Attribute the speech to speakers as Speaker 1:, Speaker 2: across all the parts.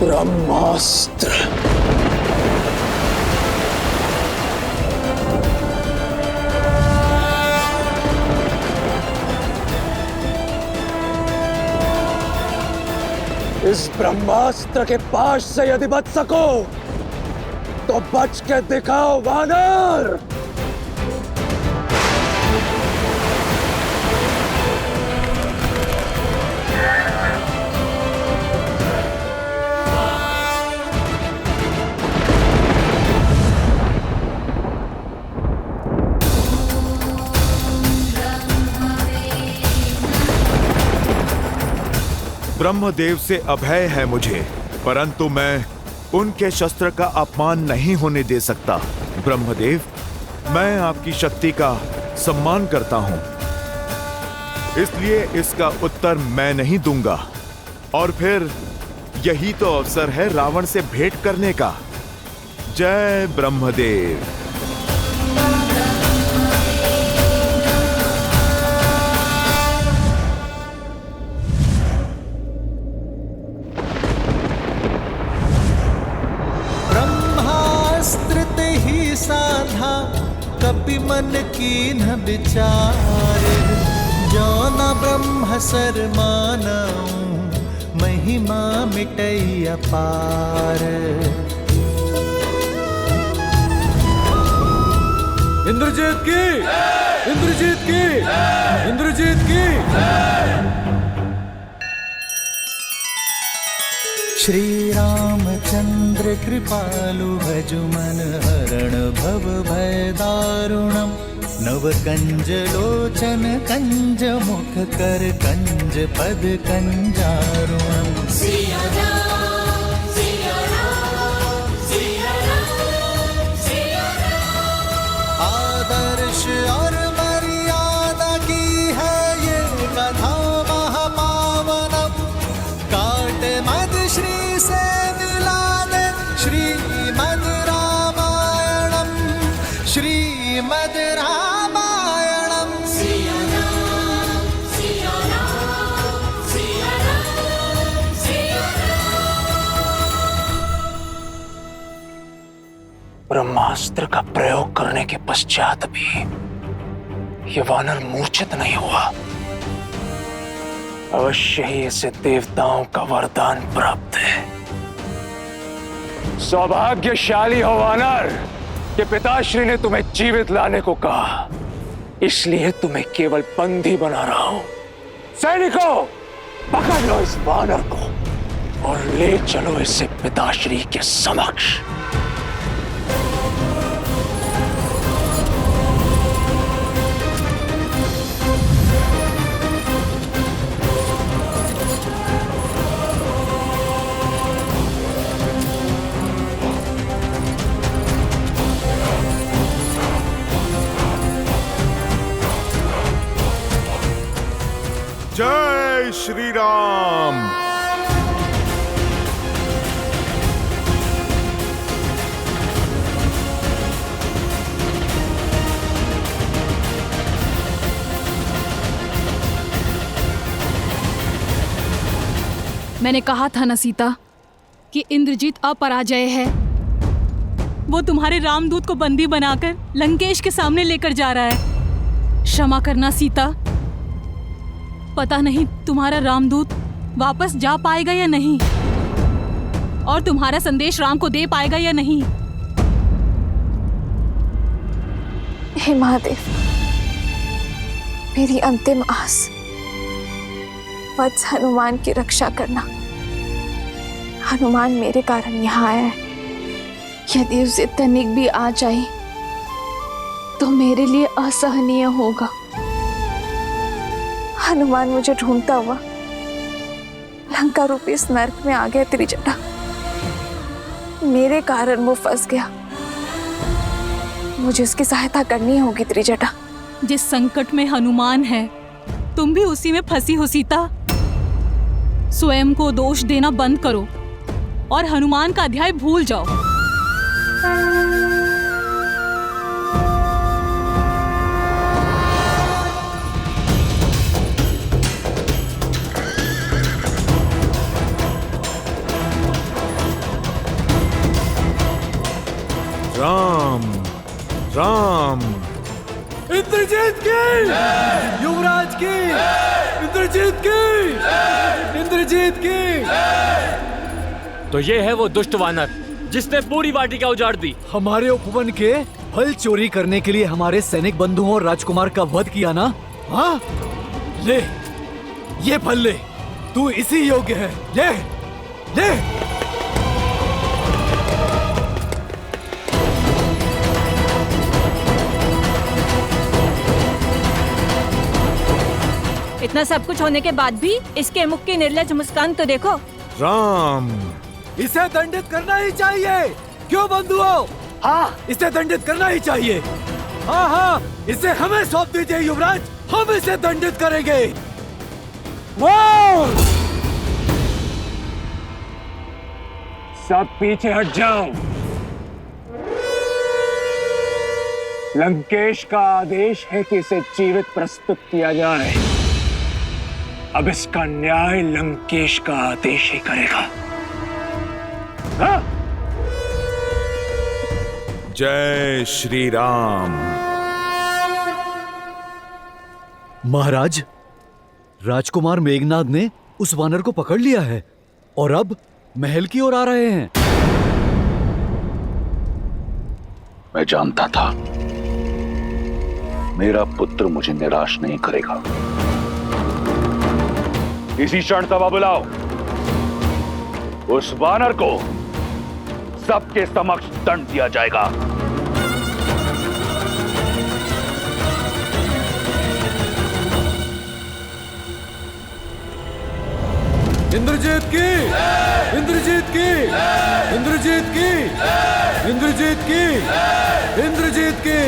Speaker 1: ब्रह्मास्त्र। इस ब्रह्मास्त्र के पाश से यदि बच सको तो बच के दिखाओ वानर।
Speaker 2: ब्रह्मदेव से अभय है मुझे, परंतु मैं उनके शस्त्र का अपमान नहीं होने दे सकता। ब्रह्मदेव, मैं आपकी शक्ति का सम्मान करता हूं, इसलिए इसका उत्तर मैं नहीं दूंगा। और फिर यही तो अवसर है रावण से भेंट करने का। जय ब्रह्मदेव।
Speaker 3: साधा कपि मन कीन्ह विचार, जो न ब्रह्म सर मानऊं महिमा मिटई अपार।
Speaker 4: इंद्रजीत की, इंद्रजीत की, इंद्रजीत की।
Speaker 3: श्री रामचंद्र कृपालु भजु मन हरण भव भय दारुणम। नव कंज लोचन कंज मुख कर कंज पद कंजारुणम।
Speaker 5: सिया राम, सिया राम, सिया राम, सिया राम।
Speaker 3: आदर्श और मर्यादा की है ये कथा महापावनम। काट मद श्री से मिला दे श्रीमद् रामायणम, श्रीमद् रामायणम।
Speaker 5: सिया राम, सिया राम, सिया राम, सिया राम।
Speaker 1: ब्रह्मास्त्र का प्रयोग करने के पश्चात भी ये वानर मूर्छित नहीं हुआ। अवश्य ही इसे देवताओं का वरदान प्राप्त है। सौभाग्यशाली हो वानर कि पिताश्री ने तुम्हें जीवित लाने को कहा, इसलिए तुम्हें केवल बंदी बना रहा हूं। सैनिकों, पकड़ लो इस वानर को और ले चलो इसे पिताश्री के समक्ष।
Speaker 2: जय श्री राम।
Speaker 6: मैंने कहा था ना सीता कि इंद्रजीत अपराजय है। वो तुम्हारे रामदूत को बंदी बनाकर लंकेश के सामने लेकर जा रहा है। क्षमा करना सीता, पता नहीं तुम्हारा रामदूत वापस जा पाएगा या नहीं, और तुम्हारा संदेश राम को दे पाएगा या नहीं।
Speaker 7: हे महादेव, मेरी अंतिम आस वत्स हनुमान की रक्षा करना। हनुमान मेरे कारण यहाँ आया है। यदि उसे तनिक भी आ जाए तो मेरे लिए असहनीय होगा। हनुमान मुझे ढूंढता हुआ लंका रूपी इस नर्क में आ गया। त्रिजटा, मेरे कारण वो फंस गया। मुझे उसकी सहायता करनी होगी त्रिजटा।
Speaker 6: जिस संकट में हनुमान है, तुम भी उसी में फंसी हो सीता। स्वयं को दोष देना बंद करो और हनुमान का अध्याय भूल जाओ।
Speaker 2: राम।
Speaker 4: इंद्रजीत की, युवराज की, इंद्रजीत की, इंद्रजीत की।
Speaker 8: तो ये है वो दुष्ट वानर जिसने पूरी वाटिका उजाड़ दी।
Speaker 4: हमारे उपवन के फल चोरी करने के लिए हमारे सैनिक बंधुओं और राजकुमार का वध किया ना? हाँ, ले, ये फल ले, तू इसी योग्य है। ले, ले।
Speaker 9: इतना सब कुछ होने के बाद भी इसके मुख की निर्लज मुस्कान तो देखो।
Speaker 2: राम।
Speaker 4: इसे दंडित करना ही चाहिए। क्यों बंधुओं? हाँ, इसे दंडित करना ही चाहिए। हाँ हाँ, इसे हमें सौंप दीजिए युवराज, हम इसे दंडित करेंगे।
Speaker 1: सब पीछे हट जाओ। लंकेश का आदेश है कि इसे जीवित प्रस्तुत किया जाए। अब इसका न्याय लंकेश का आदेश ही करेगा। हाँ?
Speaker 2: जय श्री राम।
Speaker 4: महाराज, राजकुमार मेघनाद ने उस वानर को पकड़ लिया है और अब महल की ओर आ रहे हैं।
Speaker 10: मैं जानता था मेरा पुत्र मुझे निराश नहीं करेगा। इसी क्षण सभा बुलाओ। उस वानर को सबके समक्ष दंड दिया जाएगा।
Speaker 4: इंद्रजीत की, इंद्रजीत की, इंद्रजीत की, इंद्रजीत की, इंद्रजीत की।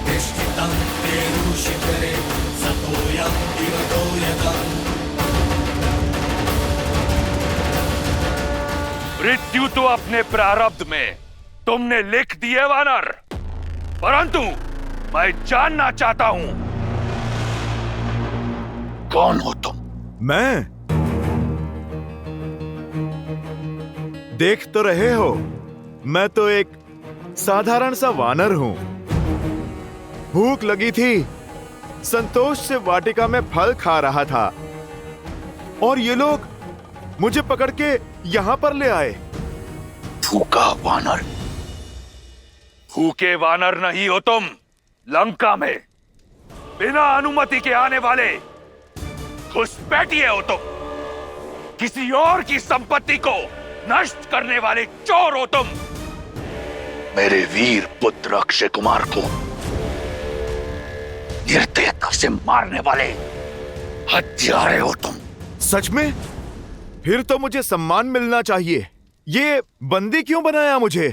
Speaker 3: तिष्ठितं तेरुशिखरे सतोऽयं दिवतो यदा
Speaker 10: मृत्यु तो अपने प्रारब्ध में तुमने लिख दी है वानर, परंतु मैं जानना चाहता हूं, कौन हो तुम?
Speaker 2: मैं? देख तो रहे हो, मैं तो एक साधारण सा वानर हूं। भूख लगी थी, संतोष से वाटिका में फल खा रहा था और ये लोग मुझे पकड़ के यहां पर ले आए।
Speaker 10: भूखा वानर? भूखे वानर नहीं हो तुम। लंका में बिना अनुमति के आने वाले घुसपैठिए हो तुम। किसी और की संपत्ति को नष्ट करने वाले चोर हो तुम। मेरे वीर पुत्र अक्षय कुमार को निर्दयता से मारने वाले हत्यारे हो तुम।
Speaker 2: सच में? फिर तो मुझे सम्मान मिलना चाहिए। ये बंदी क्यों बनाया मुझे?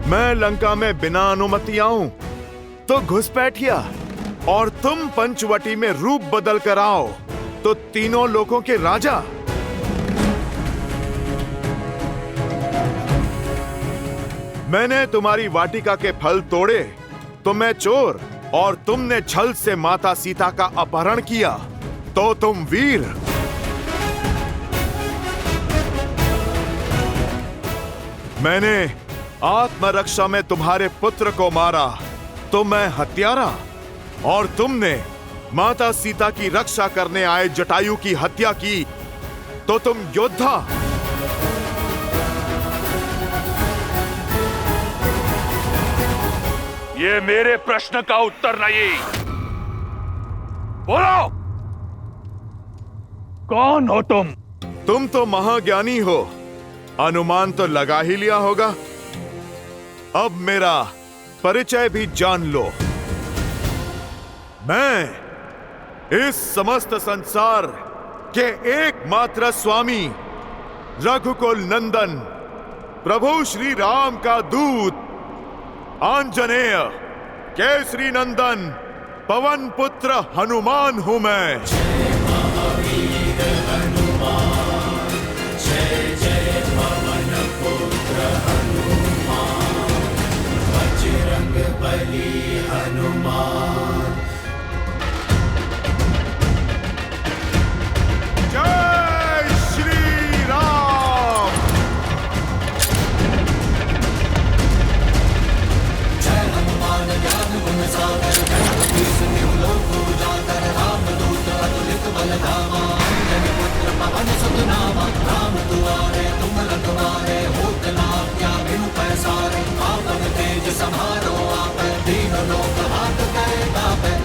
Speaker 2: मैं लंका में बिना अनुमति आऊं तो घुसपैठिया, और तुम पंचवटी में रूप बदल कर आओ तो तीनों लोगों के राजा। मैंने तुम्हारी वाटिका के फल तोड़े तो मैं चोर, और तुमने छल से माता सीता का अपहरण किया तो तुम वीर। मैंने आत्मरक्षा में तुम्हारे पुत्र को मारा तो मैं हत्यारा, और तुमने माता सीता की रक्षा करने आए जटायु की हत्या की तो तुम योद्धा।
Speaker 10: ये मेरे प्रश्न का उत्तर नहीं। बोलो, कौन हो तुम?
Speaker 2: तुम तो महाज्ञानी हो, अनुमान तो लगा ही लिया होगा। अब मेरा परिचय भी जान लो। मैं इस समस्त संसार के एकमात्र स्वामी, रघुकुल नंदन, प्रभु श्री राम का दूत, आंजनेय, केसरी नंदन, पवन पुत्र हनुमान हूं मैं। जय श्री राम।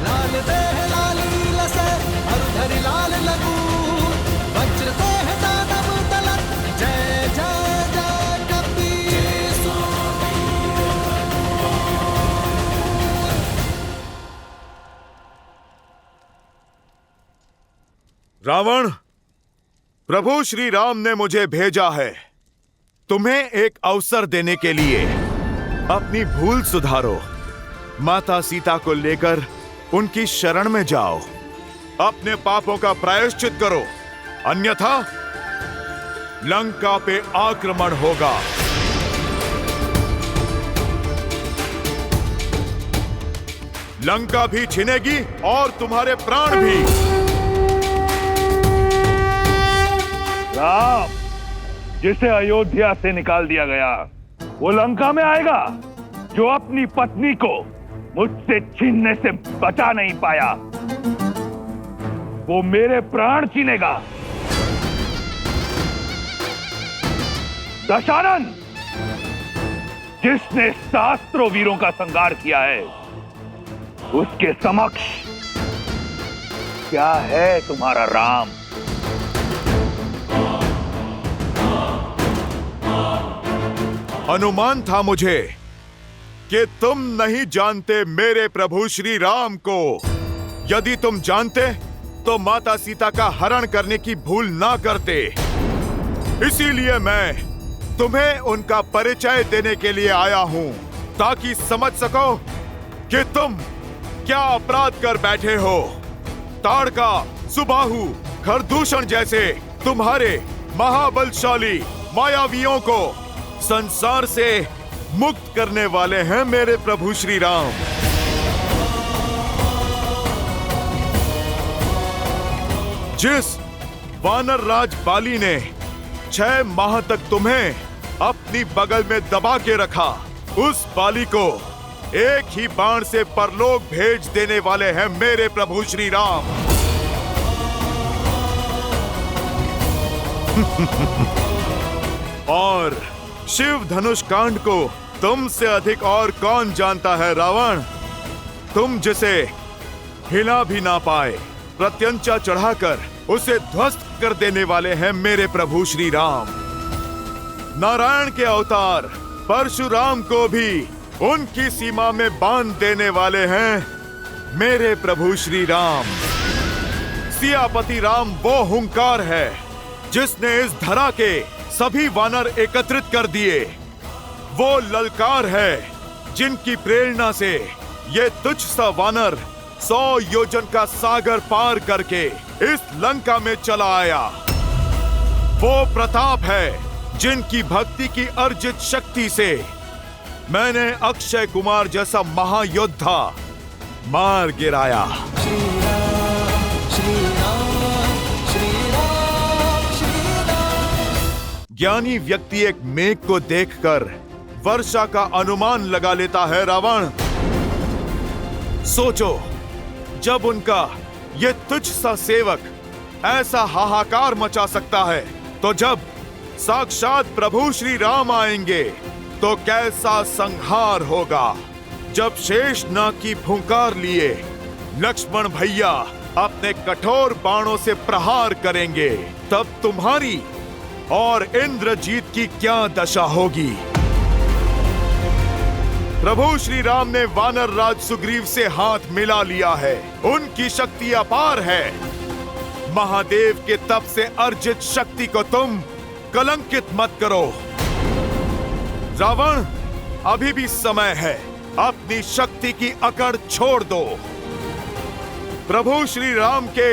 Speaker 3: लाल देह लाल लीला से हरधरि लाल लगू, वज्र देह दानव दलन, जय जय जय कपीस।
Speaker 2: रावण, प्रभु श्री राम ने मुझे भेजा है तुम्हें एक अवसर देने के लिए। अपनी भूल सुधारो, माता सीता को लेकर उनकी शरण में जाओ, अपने पापों का प्रायश्चित करो, अन्यथा लंका पे आक्रमण होगा। लंका भी छिनेगी और तुम्हारे प्राण भी।
Speaker 10: राम, जिसे अयोध्या से निकाल दिया गया, वो लंका में आएगा? जो अपनी पत्नी को मुझसे छीनने से बचा नहीं पाया, वो मेरे प्राण छीनेगा। दशानन, जिसने सहस्त्रों वीरों का संहार किया है, उसके समक्ष क्या है तुम्हारा राम?
Speaker 2: अनुमान था मुझे कि तुम नहीं जानते मेरे प्रभु श्री राम को। यदि तुम जानते तो माता सीता का हरण करने की भूल ना करते। इसीलिए मैं तुम्हें उनका परिचय देने के लिए आया हूं, ताकि समझ सको कि तुम क्या अपराध कर बैठे हो। ताड़का, सुबाहु, खरदूषण जैसे तुम्हारे महाबलशाली मायावियों को संसार से मुक्त करने वाले हैं मेरे प्रभु श्री राम। जिस वानर राज बाली ने 6 माह तक तुम्हें अपनी बगल में दबा के रखा, उस बाली को एक ही बाण से परलोक भेज देने वाले हैं मेरे प्रभु श्री राम। और शिव धनुष कांड को तुमसे अधिक और कौन जानता है रावण? तुम जिसे हिला भी ना पाए, प्रत्यंचा चढ़ाकर उसे ध्वस्त कर देने वाले हैं मेरे प्रभु श्री राम। नारायण के अवतार परशुराम को भी उनकी सीमा में बांध देने वाले हैं मेरे प्रभु श्री राम। सियापति राम वो हुंकार है जिसने इस धरा के सभी वानर एकत्रित कर दिए। वो ललकार है जिनकी प्रेरणा से ये तुच्छ सा वानर 100 योजन का सागर पार करके इस लंका में चला आया। वो प्रताप है जिनकी भक्ति की अर्जित शक्ति से मैंने अक्षय कुमार जैसा महायोद्धा मार गिराया।
Speaker 3: श्री राम श्री राम श्री राम श्री राम।
Speaker 2: ज्ञानी व्यक्ति एक मेघ को देखकर वर्षा का अनुमान लगा लेता है रावण। सोचो, जब उनका ये तुच्छ सा सेवक ऐसा हाहाकार मचा सकता है, तो जब साक्षात प्रभु श्री राम आएंगे तो कैसा संहार होगा। जब शेष नाग की फुंकार लिए लक्ष्मण भैया अपने कठोर बाणों से प्रहार करेंगे, तब तुम्हारी और इंद्रजीत की क्या दशा होगी। प्रभु श्री राम ने वानर राज सुग्रीव से हाथ मिला लिया है। उनकी शक्ति अपार है। महादेव के तप से अर्जित शक्ति को तुम कलंकित मत करो। रावण, अभी भी समय है, अपनी शक्ति की अकड़ छोड़ दो। प्रभु श्री राम के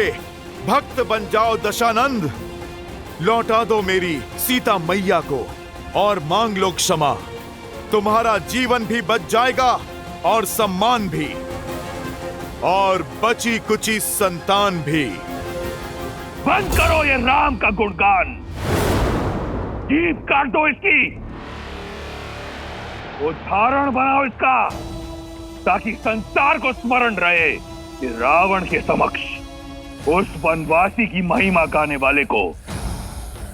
Speaker 2: भक्त बन जाओ दशानंद। लौटा दो मेरी सीता मैया को और मांग लो क्षमा। तुम्हारा जीवन भी बच जाएगा और सम्मान भी, और बची कुची संतान भी।
Speaker 10: बंद करो ये राम का गुणगान, जीभ काट दो इसकी, उदाहरण बनाओ इसका, ताकि संसार को स्मरण रहे कि रावण के समक्ष उस वनवासी की महिमा गाने वाले को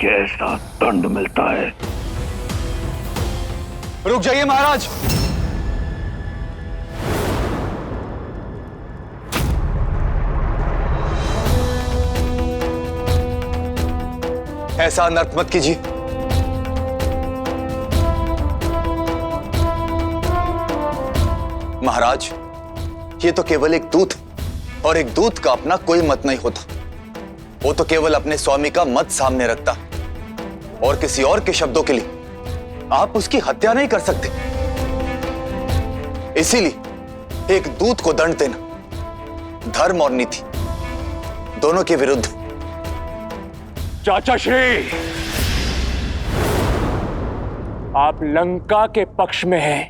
Speaker 10: कैसा दंड मिलता है।
Speaker 4: रुक जाइए महाराज। ऐसा अनर्थ मत कीजिए। महाराज, ये तो केवल एक दूत, और एक दूत का अपना कोई मत नहीं होता। वो तो केवल अपने स्वामी का मत सामने रखता, और किसी और के शब्दों के लिए आप उसकी हत्या नहीं कर सकते। इसीलिए एक दूत को दंड देना धर्म और नीति दोनों के विरुद्ध।
Speaker 1: चाचा श्री, आप लंका के पक्ष में हैं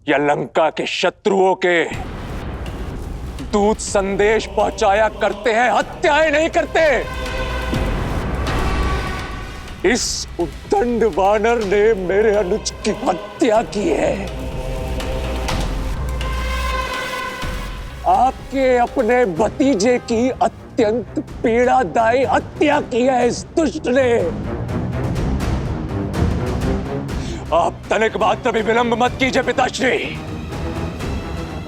Speaker 1: या लंका के शत्रुओं के? दूत संदेश पहुंचाया करते हैं, हत्याएं नहीं करते। इस उद्दंड वानर ने मेरे अनुज की हत्या की है। आपके अपने भतीजे की अत्यंत पीड़ादायी हत्या की है इस दुष्ट ने। आप तनिक मात्र भी विलंब मत कीजिए पिताश्री।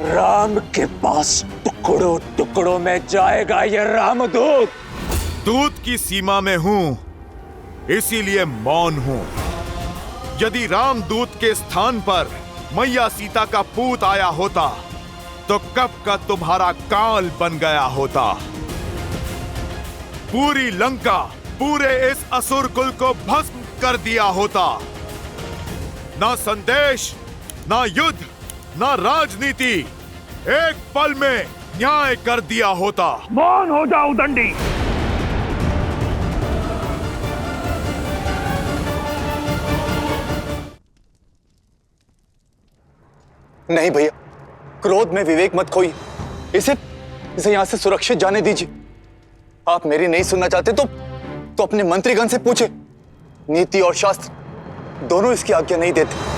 Speaker 1: राम के पास टुकड़ों टुकड़ों में जाएगा ये रामदूत।
Speaker 2: दूत की सीमा में हूं, इसीलिए मौन हूं। यदि रामदूत के स्थान पर मैया सीता का पूत आया होता तो कब का तुम्हारा काल बन गया होता। पूरी लंका, पूरे इस असुर कुल को भस्म कर दिया होता। ना संदेश, ना युद्ध, ना राजनीति, एक पल में न्याय कर दिया होता।
Speaker 10: मौन हो जाओ दंडी।
Speaker 11: नहीं भैया, क्रोध में विवेक मत खोइए। इसे यहां से सुरक्षित जाने दीजिए। आप मेरी नहीं सुनना चाहते तो अपने मंत्रीगण से पूछे। नीति और शास्त्र दोनों इसकी आज्ञा नहीं देते।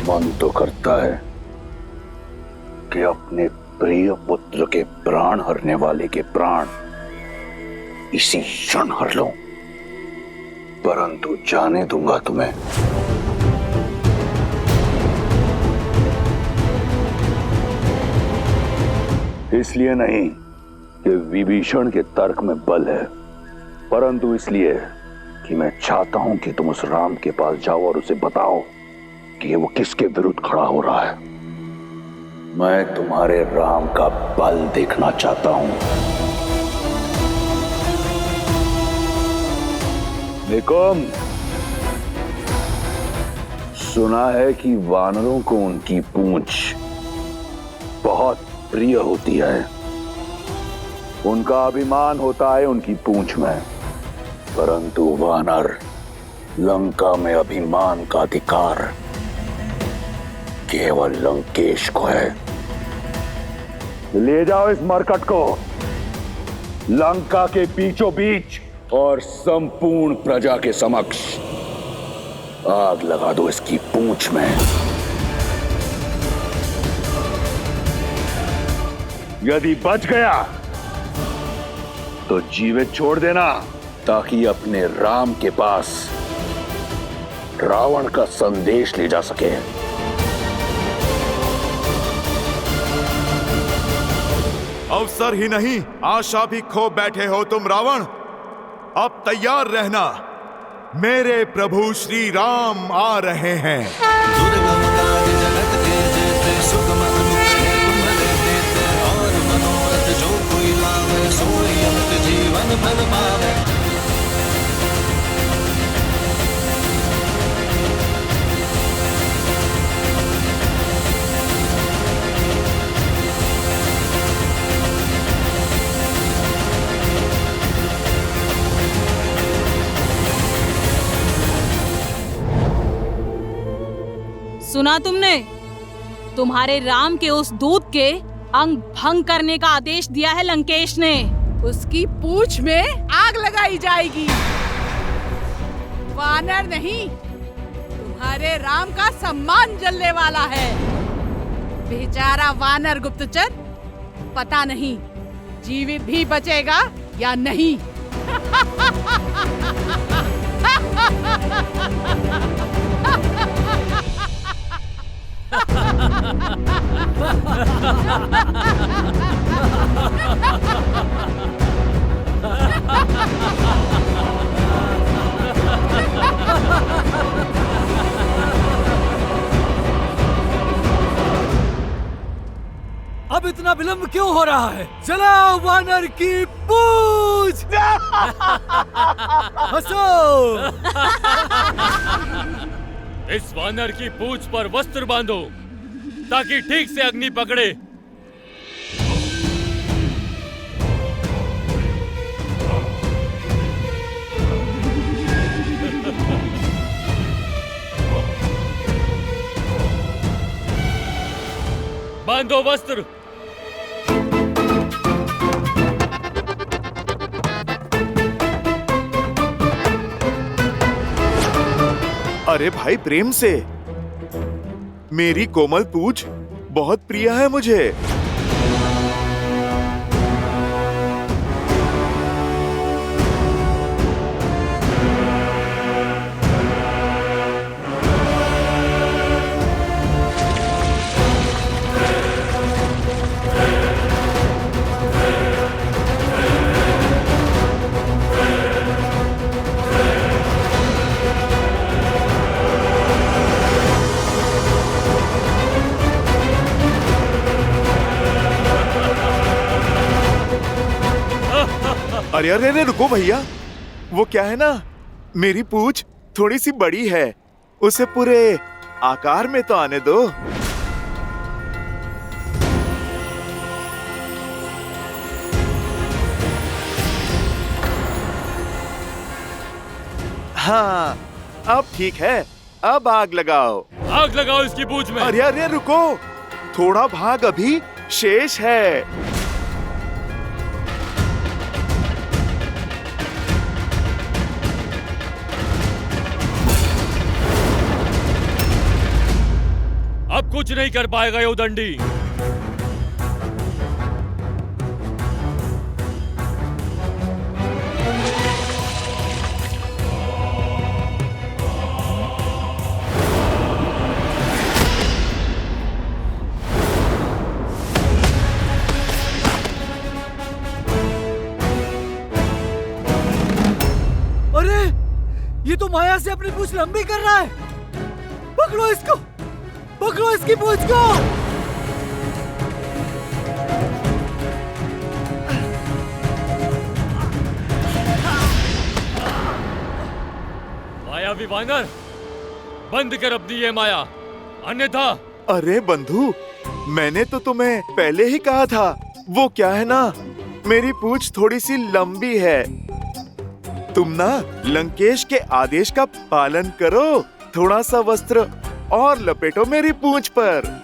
Speaker 10: मन तो करता है कि अपने प्रिय पुत्र के प्राण हरने वाले के प्राण इसी क्षण हर लूं, परंतु जाने दूंगा तुम्हें। इसलिए नहीं कि विभीषण के तर्क में बल है, परंतु इसलिए कि मैं चाहता हूं कि तुम उस राम के पास जाओ और उसे बताओ कि वो किसके विरुद्ध खड़ा हो रहा है। मैं तुम्हारे राम का बल देखना चाहता हूं। निकुम, सुना है कि वानरों को उनकी पूंछ बहुत प्रिय होती है। उनका अभिमान होता है उनकी पूंछ में, परंतु वानर लंका में अभिमान का अधिकार केवल लंकेश को है। ले जाओ इस मरकट को लंका के बीचों बीच और संपूर्ण प्रजा के समक्ष आग लगा दो इसकी पूंछ में। यदि बच गया तो जीवित छोड़ देना, ताकि अपने राम के पास रावण का संदेश ले जा सके।
Speaker 2: अवसर ही नहीं, आशा भी खो बैठे हो तुम रावण। अब तैयार रहना, मेरे प्रभु श्री राम आ रहे हैं।
Speaker 3: दुर्गम काज जगत के जेते, सुगम अनुग्रह तुम्हारे देते, और मनोरथ जो कोई लावे, सोई अमित जीवन फल पावे।
Speaker 6: सुना तुमने? तुम्हारे राम के उस दूत के अंग भंग करने का आदेश दिया है लंकेश ने।
Speaker 12: उसकी पूंछ में आग लगाई जाएगी। वानर नहीं, तुम्हारे राम का सम्मान जलने वाला है। बेचारा वानर गुप्तचर पता नहीं जीवित भी बचेगा या नहीं।
Speaker 4: अब इतना विलंब क्यों हो रहा है? चलाओ वानर की पूंछ! हंसो!
Speaker 8: इस वानर की पूंछ पर वस्त्र बांधो ताकि ठीक से अग्नि पकड़े। बांधो वस्त्र।
Speaker 2: अरे भाई, प्रेम से। मेरी कोमल पूंछ बहुत प्रिय है मुझे। अरे अरे अरे रुको भैया, वो क्या है ना, मेरी पूंछ थोड़ी सी बड़ी है, उसे पूरे आकार में तो आने दो। हाँ, अब ठीक है, अब आग लगाओ।
Speaker 8: आग लगाओ इसकी पूंछ में।
Speaker 2: अरे अरे रुको, थोड़ा भाग अभी शेष है।
Speaker 8: अब कुछ नहीं कर पाएगा ये उदंडी।
Speaker 4: अरे ये तो माया से अपनी पूंछ लंबी कर रहा है। पकड़ो इसको, पकड़ो इसकी पूंछ को।
Speaker 8: मायावी वानर, बंद कर अपनी ये माया, अन्यथा।
Speaker 2: अरे बंधु, मैंने तो तुम्हें पहले ही कहा था, वो क्या है ना, मेरी पूंछ थोड़ी सी लंबी है। तुम ना लंकेश के आदेश का पालन करो, थोड़ा सा वस्त्र और लपेटो मेरी पूंछ पर।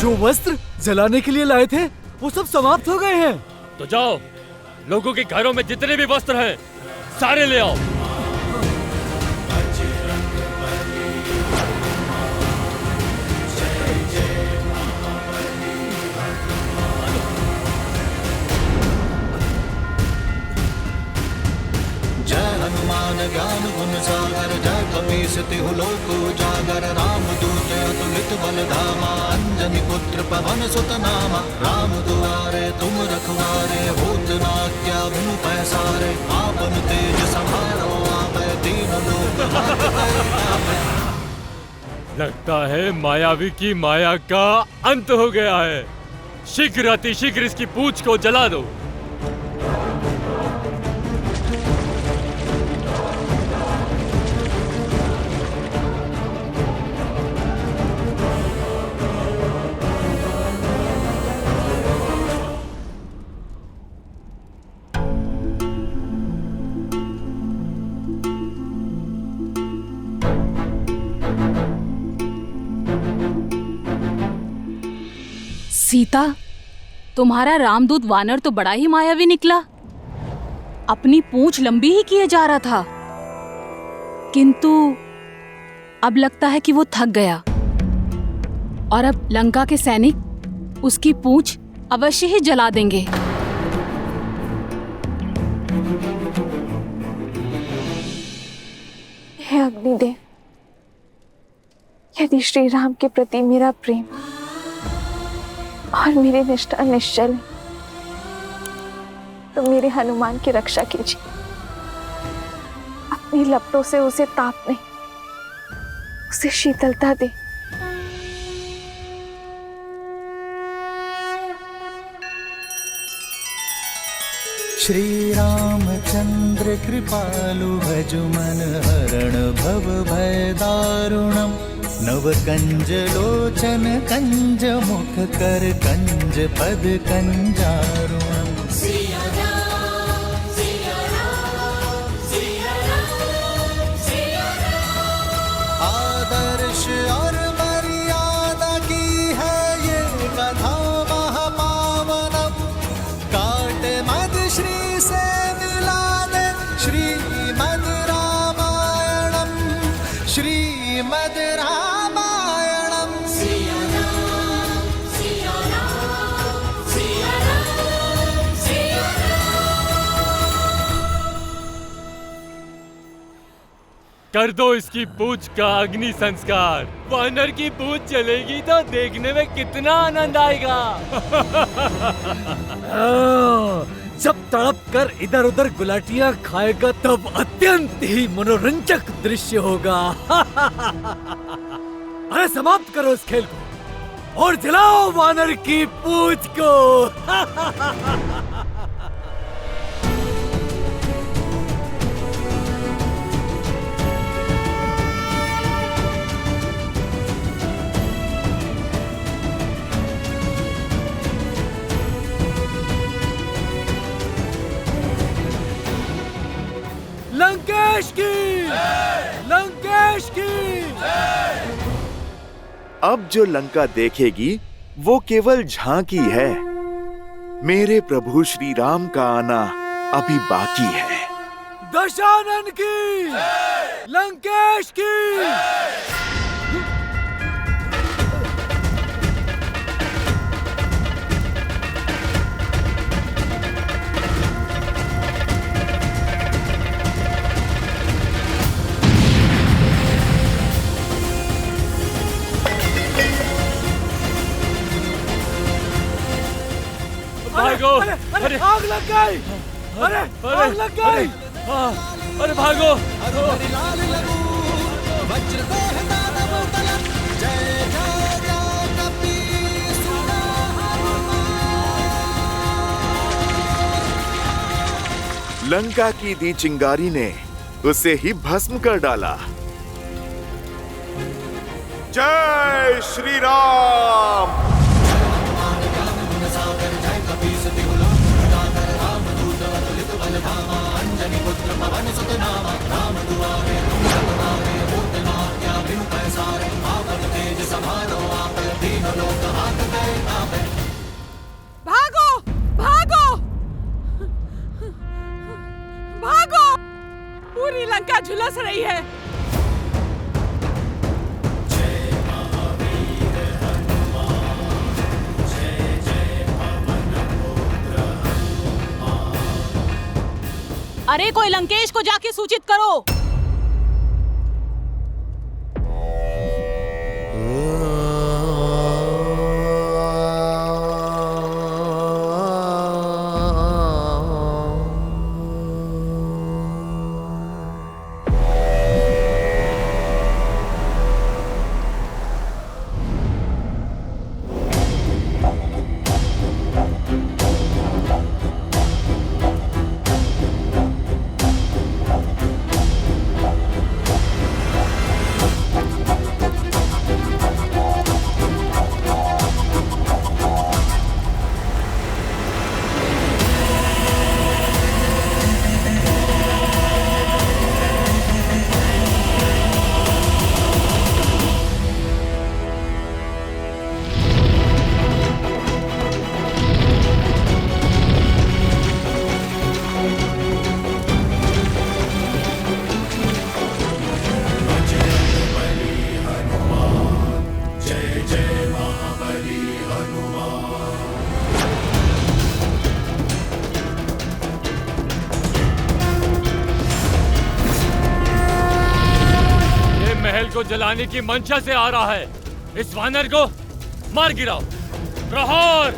Speaker 4: जो वस्त्र जलाने के लिए लाए थे वो सब समाप्त हो गए हैं।
Speaker 8: तो जाओ, लोगों के घरों में जितने भी वस्त्र हैं सारे ले आओ।
Speaker 3: जय हनुमान ज्ञान गुण सागर, जय कपीस तिहु लोक उजागर, राम दूत अतुलित बल धामा, अंजनी पुत्र पवन सुत नामा, राम दुआरे तुम रखवारे, होत न आज्ञा बिनु पैसारे, आपन तेज समारो आपै, दीन लोक हारै।
Speaker 8: लगता है मायावी की माया का अंत हो गया है। शीघ्र अतिशीघ्र इसकी पूंछ को जला दो।
Speaker 6: सीता, तुम्हारा रामदूत वानर तो बड़ा ही मायावी निकला। अपनी पूंछ लंबी ही किए जा रहा था, किंतु अब लगता है कि वो थक गया और अब लंका के सैनिक उसकी पूंछ अवश्य ही जला देंगे।
Speaker 7: हे अग्निदेव, यदि श्री राम के प्रति मेरा प्रेम और मेरी निष्ठा निश्चल है, तो मेरे हनुमान की रक्षा कीजिए। अपनी लपटों से उसे ताप नहीं, उसे शीतलता दे।
Speaker 3: श्री रामचंद्र कृपालु भजु मन हरण भव भय दारुणम, नव कंज लोचन कंज मुख कर कंज पद कंजारुणम।
Speaker 5: सिया राम
Speaker 3: और मर्यादा की है ये कथा महापावनम। काटे मद श्री से मिला दे श्रीमद् रामायणम, श्रीमद् रामायणम।
Speaker 5: सिया राम, सिया राम, सिया राम, सिया
Speaker 8: कर दो इसकी पूंछ का अग्नि संस्कार। वानर की पूंछ चलेगी तो देखने में कितना आनंद आएगा।
Speaker 4: जब तड़प कर इधर उधर गुलाटियां खाएगा तब अत्यंत ही मनोरंजक दृश्य होगा। अरे समाप्त करो इस खेल को और जलाओ वानर की पूंछ को। लंकेश की, लंकेश की।
Speaker 2: अब जो लंका देखेगी वो केवल झांकी है। मेरे प्रभु श्री राम का आना अभी बाकी है।
Speaker 4: दशानन की, लंकेश की।
Speaker 8: भागो।
Speaker 4: अरे आग लग गई। अरे आग लग गई।
Speaker 8: अरे भागो।
Speaker 3: लाल लगू वज्र देह दानव तलम, जय जय जय कपीसुना हनुमान।
Speaker 2: लंका की दी चिंगारी ने उसे ही भस्म कर डाला। जय श्री राम।
Speaker 12: भागो भागो भागो, पूरी लंका झुलस रही है।
Speaker 6: अरे कोई लंकेश को जाके सूचित करो।
Speaker 8: को जलाने की मंशा से आ रहा है। इस वानर को मार गिराओ। प्रहार!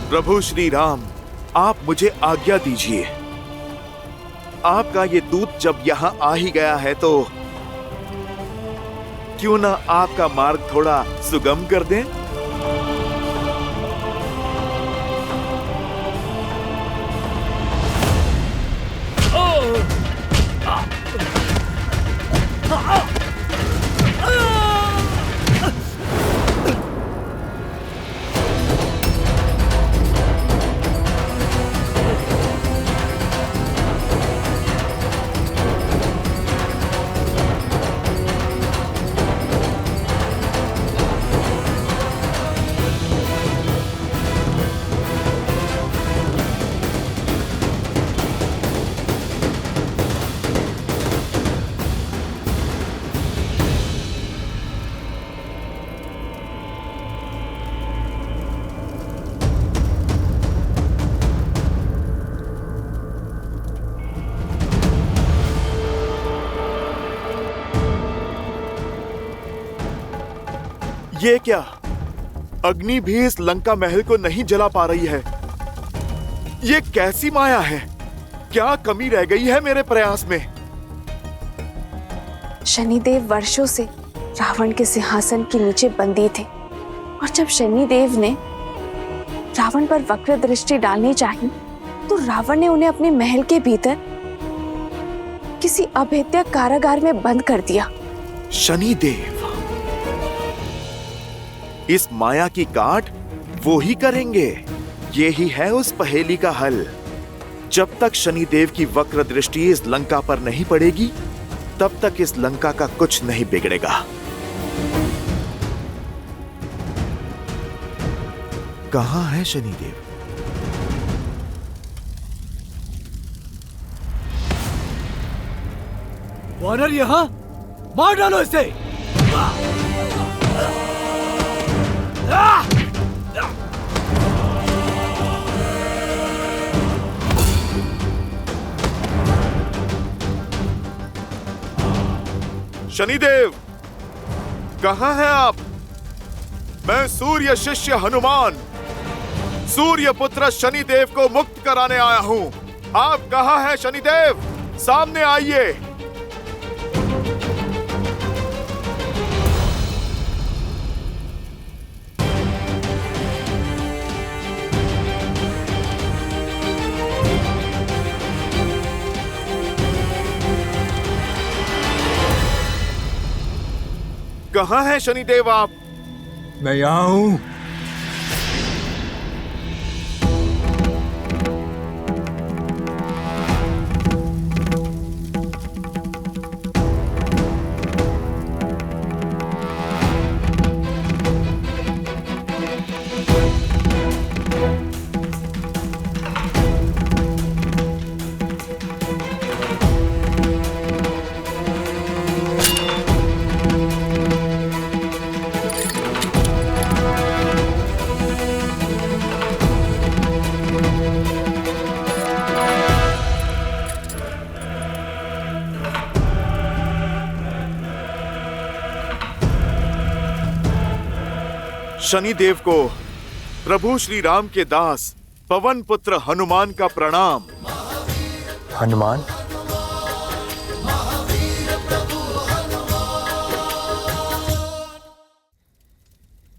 Speaker 2: प्रभु श्री राम, आप मुझे आज्ञा दीजिए। आपका ये दूत जब यहाँ आ ही गया है तो क्यों ना आपका मार्ग थोड़ा सुगम कर दें? ये क्या? अग्नि भी इस लंका महल को नहीं जला पा रही है। ये कैसी माया है? क्या कमी रह गई है मेरे प्रयास में?
Speaker 7: शनिदेव वर्षों से रावण के सिंहासन के नीचे बंदी थे और जब शनिदेव ने रावण पर वक्र दृष्टि डालनी चाहिए तो रावण ने उन्हें अपने महल के भीतर किसी अभेद्य कारागार में बंद कर दिया।
Speaker 2: शनिदेव इस माया की काट वो ही करेंगे। ये ही है उस पहेली का हल। जब तक शनिदेव की वक्र दृष्टि इस लंका पर नहीं पड़ेगी तब तक इस लंका का कुछ नहीं बिगड़ेगा। कहां है शनिदेव?
Speaker 4: वानर यहां, मार डालो इसे।
Speaker 2: शनिदेव कहां हैं आप? मैं सूर्य शिष्य हनुमान सूर्य पुत्र शनिदेव को मुक्त कराने आया हूं। आप कहां हैं शनिदेव? सामने आइए। कहां हैं शनिदेव आप?
Speaker 13: मैं यहां हूं।
Speaker 2: शनिदेव को प्रभु श्री राम के दास पवन पुत्र हनुमान का प्रणाम।
Speaker 13: हनुमान,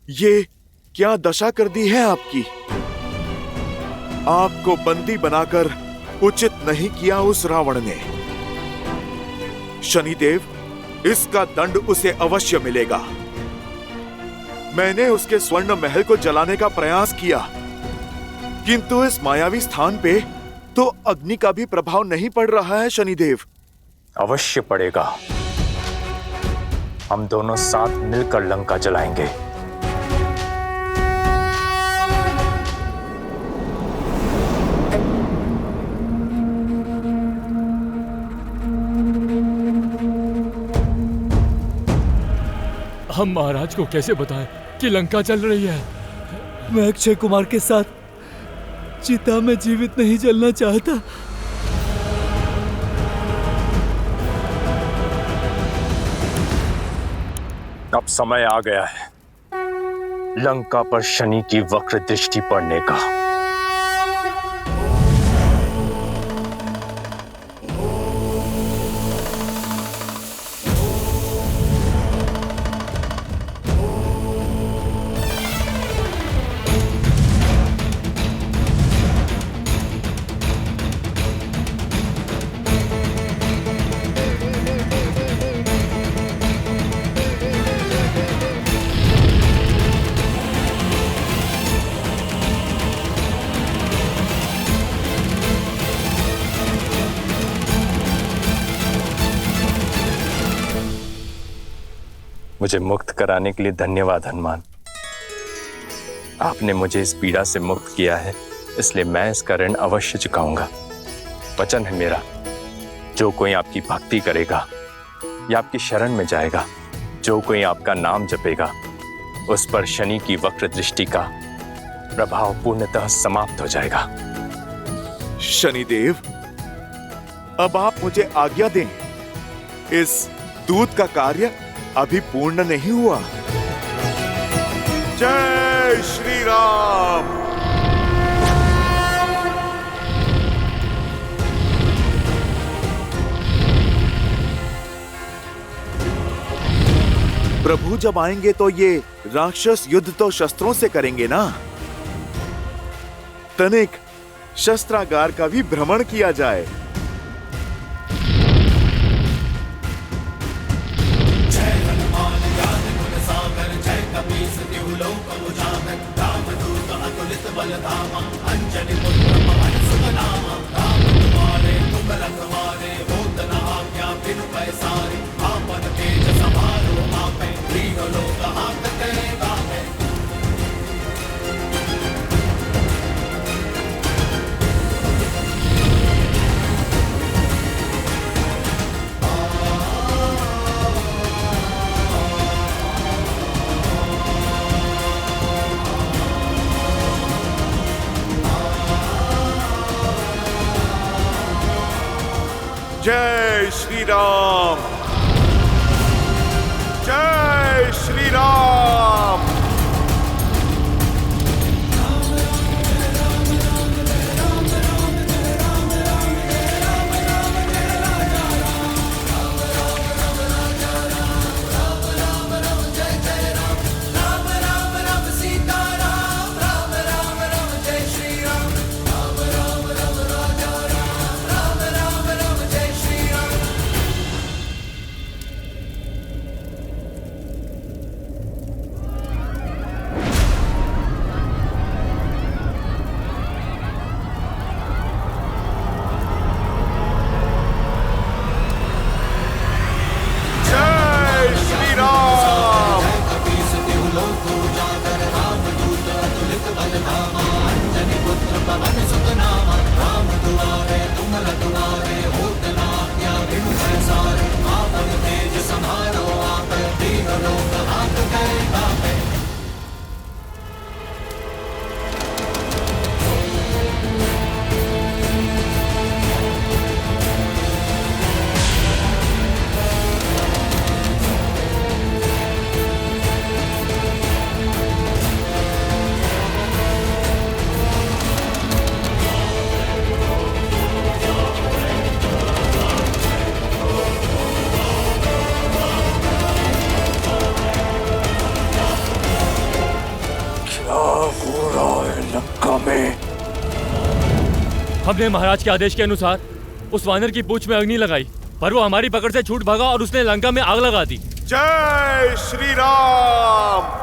Speaker 2: ये क्या दशा कर दी है आपकी? आपको बंदी बनाकर उचित नहीं किया उस रावण ने। शनिदेव, इसका दंड उसे अवश्य मिलेगा। मैंने उसके स्वर्ण महल को जलाने का प्रयास किया, किंतु इस मायावी स्थान पे तो अग्नि का भी प्रभाव नहीं पड़ रहा है शनिदेव।
Speaker 13: अवश्य पड़ेगा। हम दोनों साथ मिलकर लंका जलाएंगे।
Speaker 8: हम महाराज को कैसे बताएं कि लंका चल रही है?
Speaker 4: मैं अक्षय कुमार के साथ चिता में जीवित नहीं जलना चाहता।
Speaker 13: अब समय आ गया है लंका पर शनि की वक्र दृष्टि पड़ने का। मुझे मुक्त कराने के लिए धन्यवाद हनुमान। आपने मुझे इस पीड़ा से मुक्त किया है, इसलिए मैं इसका ऋण अवश्य चुकाऊंगा। वचन है मेरा, जो कोई आपकी भक्ति करेगा या आपकी शरण में जाएगा, जो कोई आपका नाम जपेगा, उस पर शनि की वक्र दृष्टि का प्रभाव पूर्णतः समाप्त हो जाएगा।
Speaker 2: शनिदेव, अब आप मुझे आज्ञा दें। इस दूत का कार्य अभी पूर्ण नहीं हुआ। जय श्री राम। प्रभु जब आएंगे तो ये राक्षस युद्ध तो शस्त्रों से करेंगे ना। तनिक शस्त्रागार का भी भ्रमण किया जाए।
Speaker 3: जय हनुमान ज्ञान गुण सागर, जय कपीस तिहु लोक उजागर, रामदूत अतुलित बल धामा, अंजनी पुत्र पवन सुत नामा। राम तुम्हारे तुम रखवारे, होत न आज्ञा बिनु पैसारे। आपन तेज समारो आपे, तीनों लोक हाथ करेगा है।
Speaker 2: जय श्री राम। जय श्री राम।
Speaker 8: हमने महाराज के आदेश के अनुसार उस वानर की पूंछ में अग्नि लगाई, पर वो हमारी पकड़ से छूट भागा और उसने लंका में आग लगा दी।
Speaker 2: जय श्री राम।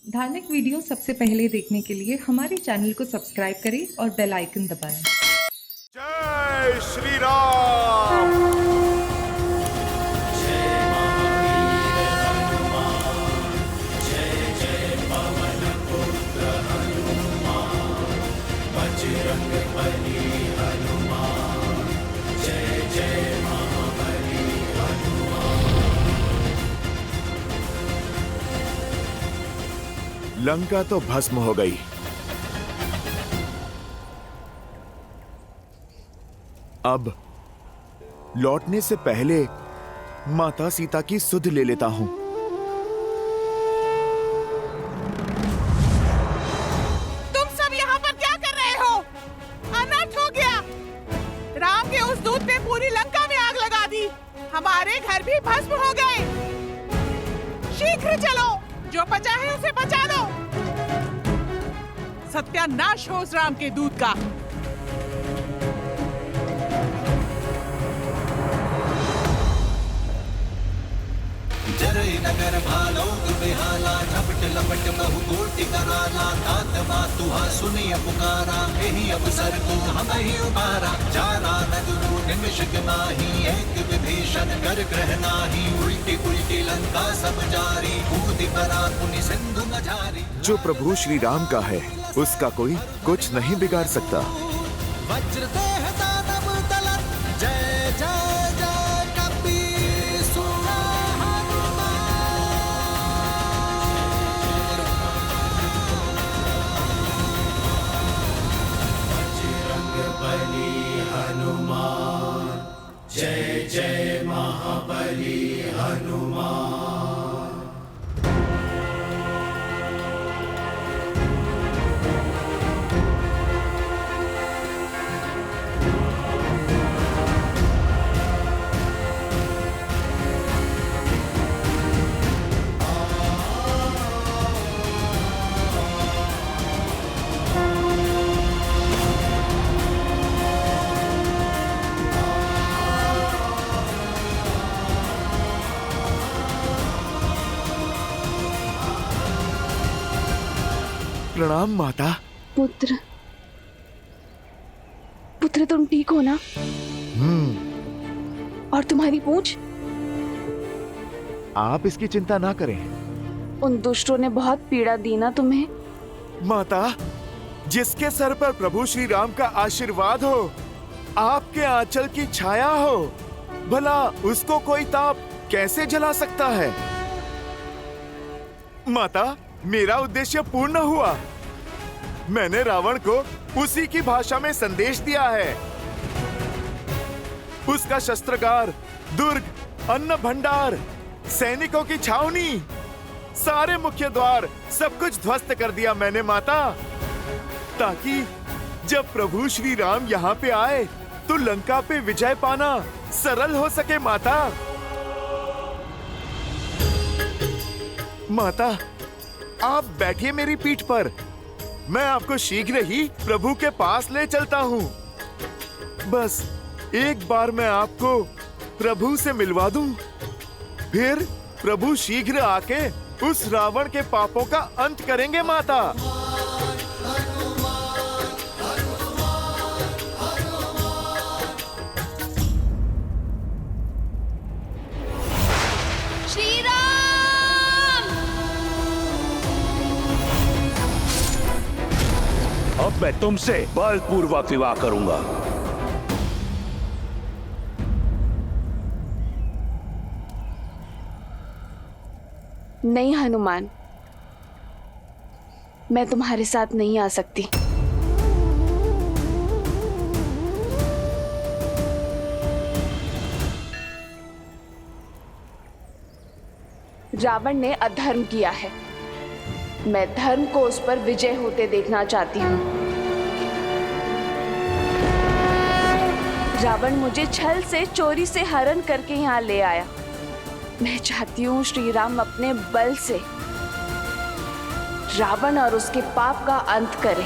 Speaker 14: धार्मिक वीडियो सबसे पहले देखने के लिए हमारे चैनल को सब्सक्राइब करें और बेल आइकन दबाएं।
Speaker 2: जय श्री राम। लंका तो भस्म हो गई। अब लौटने से पहले माता सीता की सुध ले लेता हूं।
Speaker 12: तुम सब यहाँ पर क्या कर रहे हो? अनर्थ हो गया। राम के उस दूत ने पूरी लंका में आग लगा दी। हमारे घर भी भस्म हो गए। शीघ्र चलो, जो बचा है उसे बचा लो। सत्यानाश हो उस राम के दूत का।
Speaker 3: नगर भालो बेहाला झपट लपट बहु कोटि कराला तात मातुहा सुनिय पुकारा यही अवसर को हम ही उबारा जारा नगरु निमिष माही एक विभीषण कर ग्रह नाही उल्टी उल्टी लंका सब जारी कूदि परा पुनि सिंधु न जारी।
Speaker 2: जो प्रभु श्री राम का है उसका कोई कुछ नहीं बिगाड़ सकता।
Speaker 3: वज्र देह दानव दलन जय जय जय कपीसुर हनुमान। बजरंग बली हनुमान जय जय महाबली हनुमान।
Speaker 2: प्रणाम माता।
Speaker 7: पुत्र, पुत्र तुम ठीक हो ना? और तुम्हारी पूंछ?
Speaker 2: आप इसकी चिंता ना करें।
Speaker 7: उन दुष्टों ने बहुत पीड़ा दी ना तुम्हें?
Speaker 2: माता, जिसके सर पर प्रभु श्री राम का आशीर्वाद हो, आपके आंचल की छाया हो, भला उसको कोई ताप कैसे जला सकता है? माता, मेरा उद्देश्य पूर्ण हुआ। मैंने रावण को उसी की भाषा में संदेश दिया है। उसका शस्त्रागार, दुर्ग, अन्न भंडार, सैनिकों की छावनी, सारे मुख्य द्वार, सब कुछ ध्वस्त कर दिया मैंने माता, ताकि जब प्रभु श्री राम यहाँ पे आए तो लंका पे विजय पाना सरल हो सके माता। माता, आप बैठिए मेरी पीठ पर, मैं आपको शीघ्र ही प्रभु के पास ले चलता हूँ। बस एक बार मैं आपको प्रभु से मिलवा दूं, फिर प्रभु शीघ्र आके उस रावण के पापों का अंत करेंगे माता।
Speaker 10: अब मैं तुमसे बलपूर्वक विवाह करूंगा।
Speaker 7: नहीं हनुमान, मैं तुम्हारे साथ नहीं आ सकती। रावण ने अधर्म किया है, मैं धर्म को उस पर विजय होते देखना चाहती हूँ। रावण मुझे छल से, चोरी से हरण करके यहाँ ले आया। मैं चाहती हूँ श्री राम अपने बल से रावण और उसके पाप का अंत करे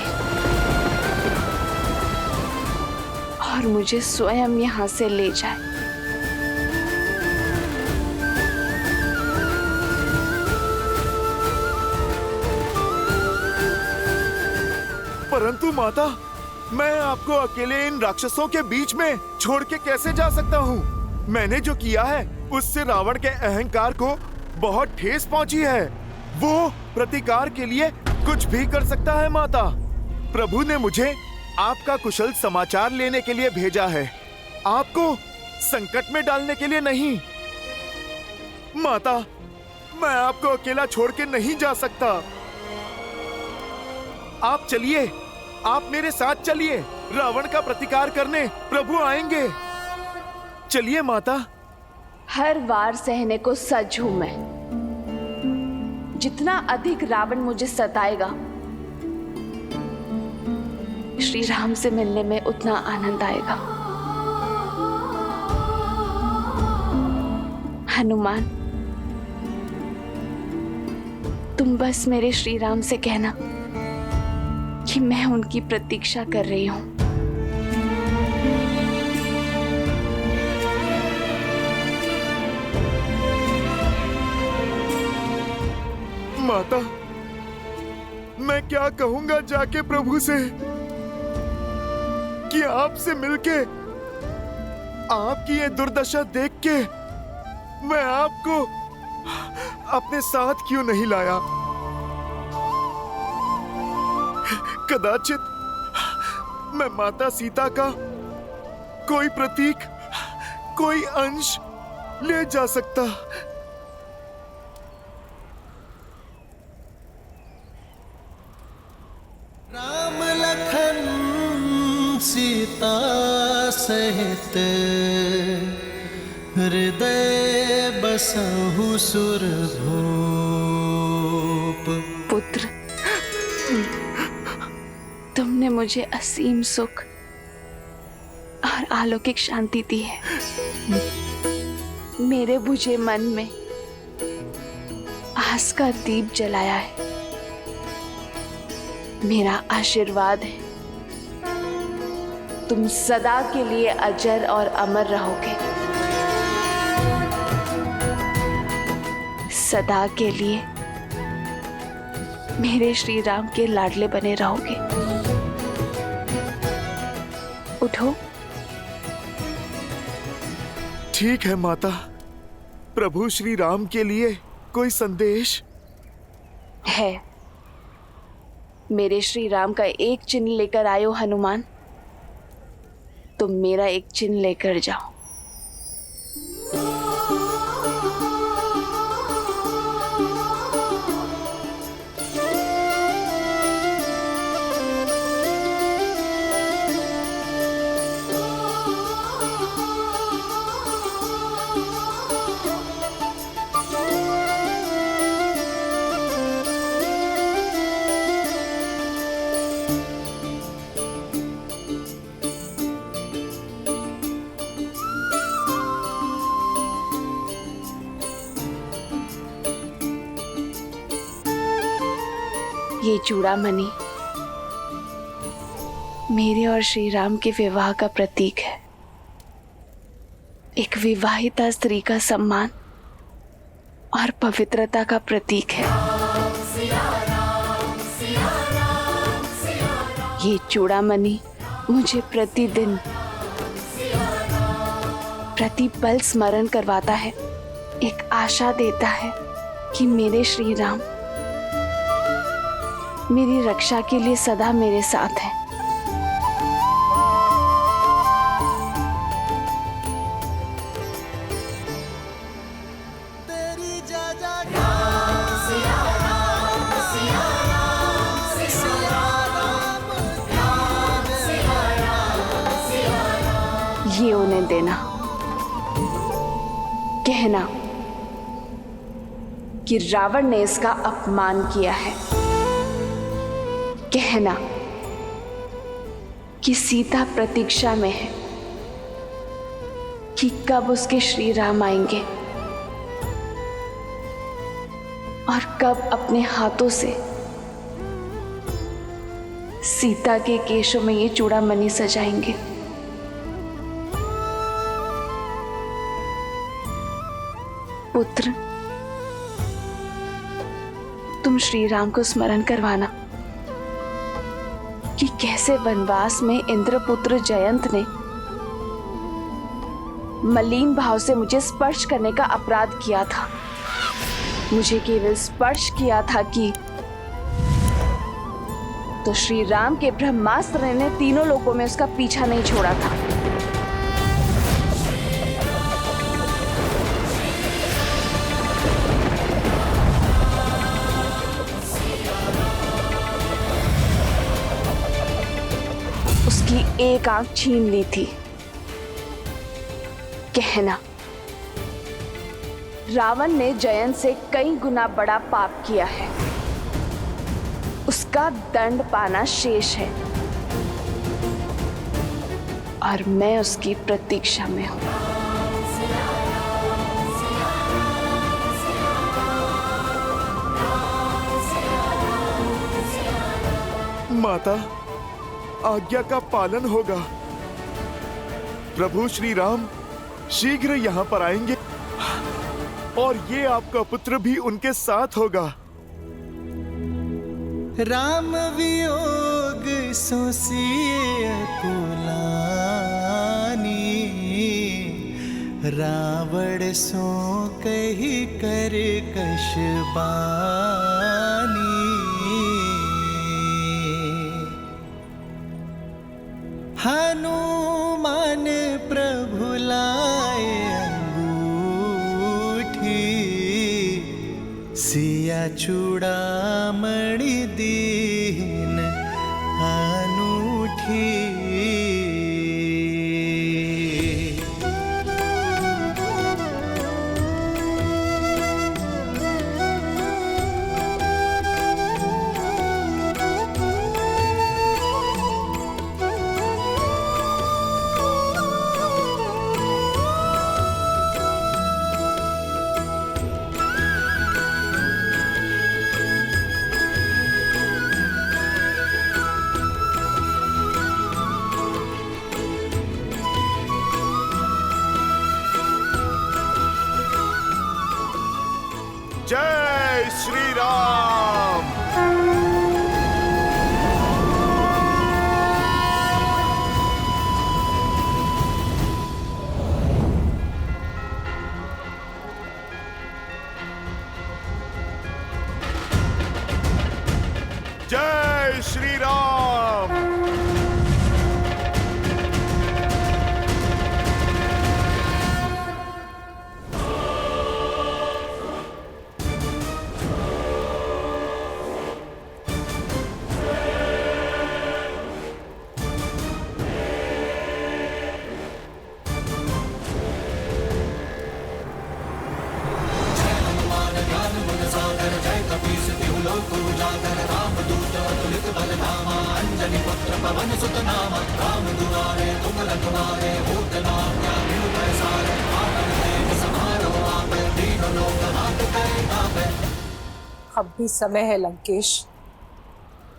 Speaker 7: और मुझे स्वयं यहाँ से ले जाए।
Speaker 2: परंतु माता, मैं आपको अकेले इन राक्षसों के बीच में छोड़ के कैसे जा सकता हूँ? मैंने जो किया है उससे रावण के अहंकार को बहुत ठेस पहुंची है। वो प्रतिकार के लिए कुछ भी कर सकता है माता। प्रभु ने मुझे आपका कुशल समाचार लेने के लिए भेजा है, आपको संकट में डालने के लिए नहीं। माता, मैं आपको अकेला छोड़ के नहीं जा सकता। आप चलिए, आप मेरे साथ चलिए, रावण का प्रतिकार करने प्रभु आएंगे। चलिए माता।
Speaker 7: हर वार सहने को सज हूं मैं। जितना अधिक रावण मुझे सताएगा, श्री राम से मिलने में उतना आनंद आएगा। हनुमान, तुम बस मेरे श्री राम से कहना कि मैं उनकी प्रतीक्षा कर रही हूं।
Speaker 2: माता, मैं क्या कहूंगा जाके प्रभु से कि आपसे मिलके, आपकी ये दुर्दशा देख के मैं आपको अपने साथ क्यों नहीं लाया? कदाचित मैं माता सीता का कोई प्रतीक, कोई अंश ले जा सकता।
Speaker 3: राम लखन सीता सहित हृदय बसहु सुरभूप।
Speaker 7: पुत्र, तुमने मुझे असीम सुख और अलौकिक शांति दी है। मेरे बुझे मन में आस का दीप जलाया है। मेरा आशीर्वाद है, तुम सदा के लिए अजर और अमर रहोगे। सदा के लिए मेरे श्री राम के लाडले बने रहोगे। उठो।
Speaker 2: ठीक है माता। प्रभु श्री राम के लिए कोई संदेश
Speaker 7: है? मेरे श्री राम का एक चिन्ह लेकर आयो हनुमान, तुम मेरा एक चिन्ह लेकर जाओ। ये चूड़ामणि मेरे और श्री राम के विवाह का प्रतीक है। एक विवाहिता स्त्री का सम्मान और पवित्रता का प्रतीक है। ये चूड़ामणि मुझे प्रतिदिन प्रतिपल स्मरण करवाता है, एक आशा देता है कि मेरे श्री राम मेरी रक्षा के लिए सदा मेरे साथ हैं। ये उन्हें देना, कहना कि रावण ने इसका अपमान किया है, कहना कि सीता प्रतीक्षा में है कि कब उसके श्री राम आएंगे और कब अपने हाथों से सीता के केशों में ये चूड़ामणि सजाएंगे। पुत्र, तुम श्री राम को स्मरण करवाना कि कैसे वनवास में इंद्रपुत्र जयंत ने मलिन भाव से मुझे स्पर्श करने का अपराध किया था। मुझे केवल स्पर्श किया था कि तो श्री राम के ब्रह्मास्त्र ने तीनों लोकों में उसका पीछा नहीं छोड़ा था। उसकी एक आंख छीन ली थी। कहना रावण ने जयंत से कई गुना बड़ा पाप किया है, उसका दंड पाना शेष है और मैं उसकी प्रतीक्षा में हूं।
Speaker 2: माता, आज्ञा का पालन होगा। प्रभु श्री राम शीघ्र यहाँ पर आएंगे और ये आपका पुत्र भी उनके साथ होगा।
Speaker 3: राम वियोग सोसिए कुलानी, रावण सो कही कर कश बानी। हनुमान प्रभु लाए अंगूठी, सिया चूड़ामणि दीन अनूठी।
Speaker 2: जय श्री राम। जय श्री राम।
Speaker 15: अब भी समय है लंकेश,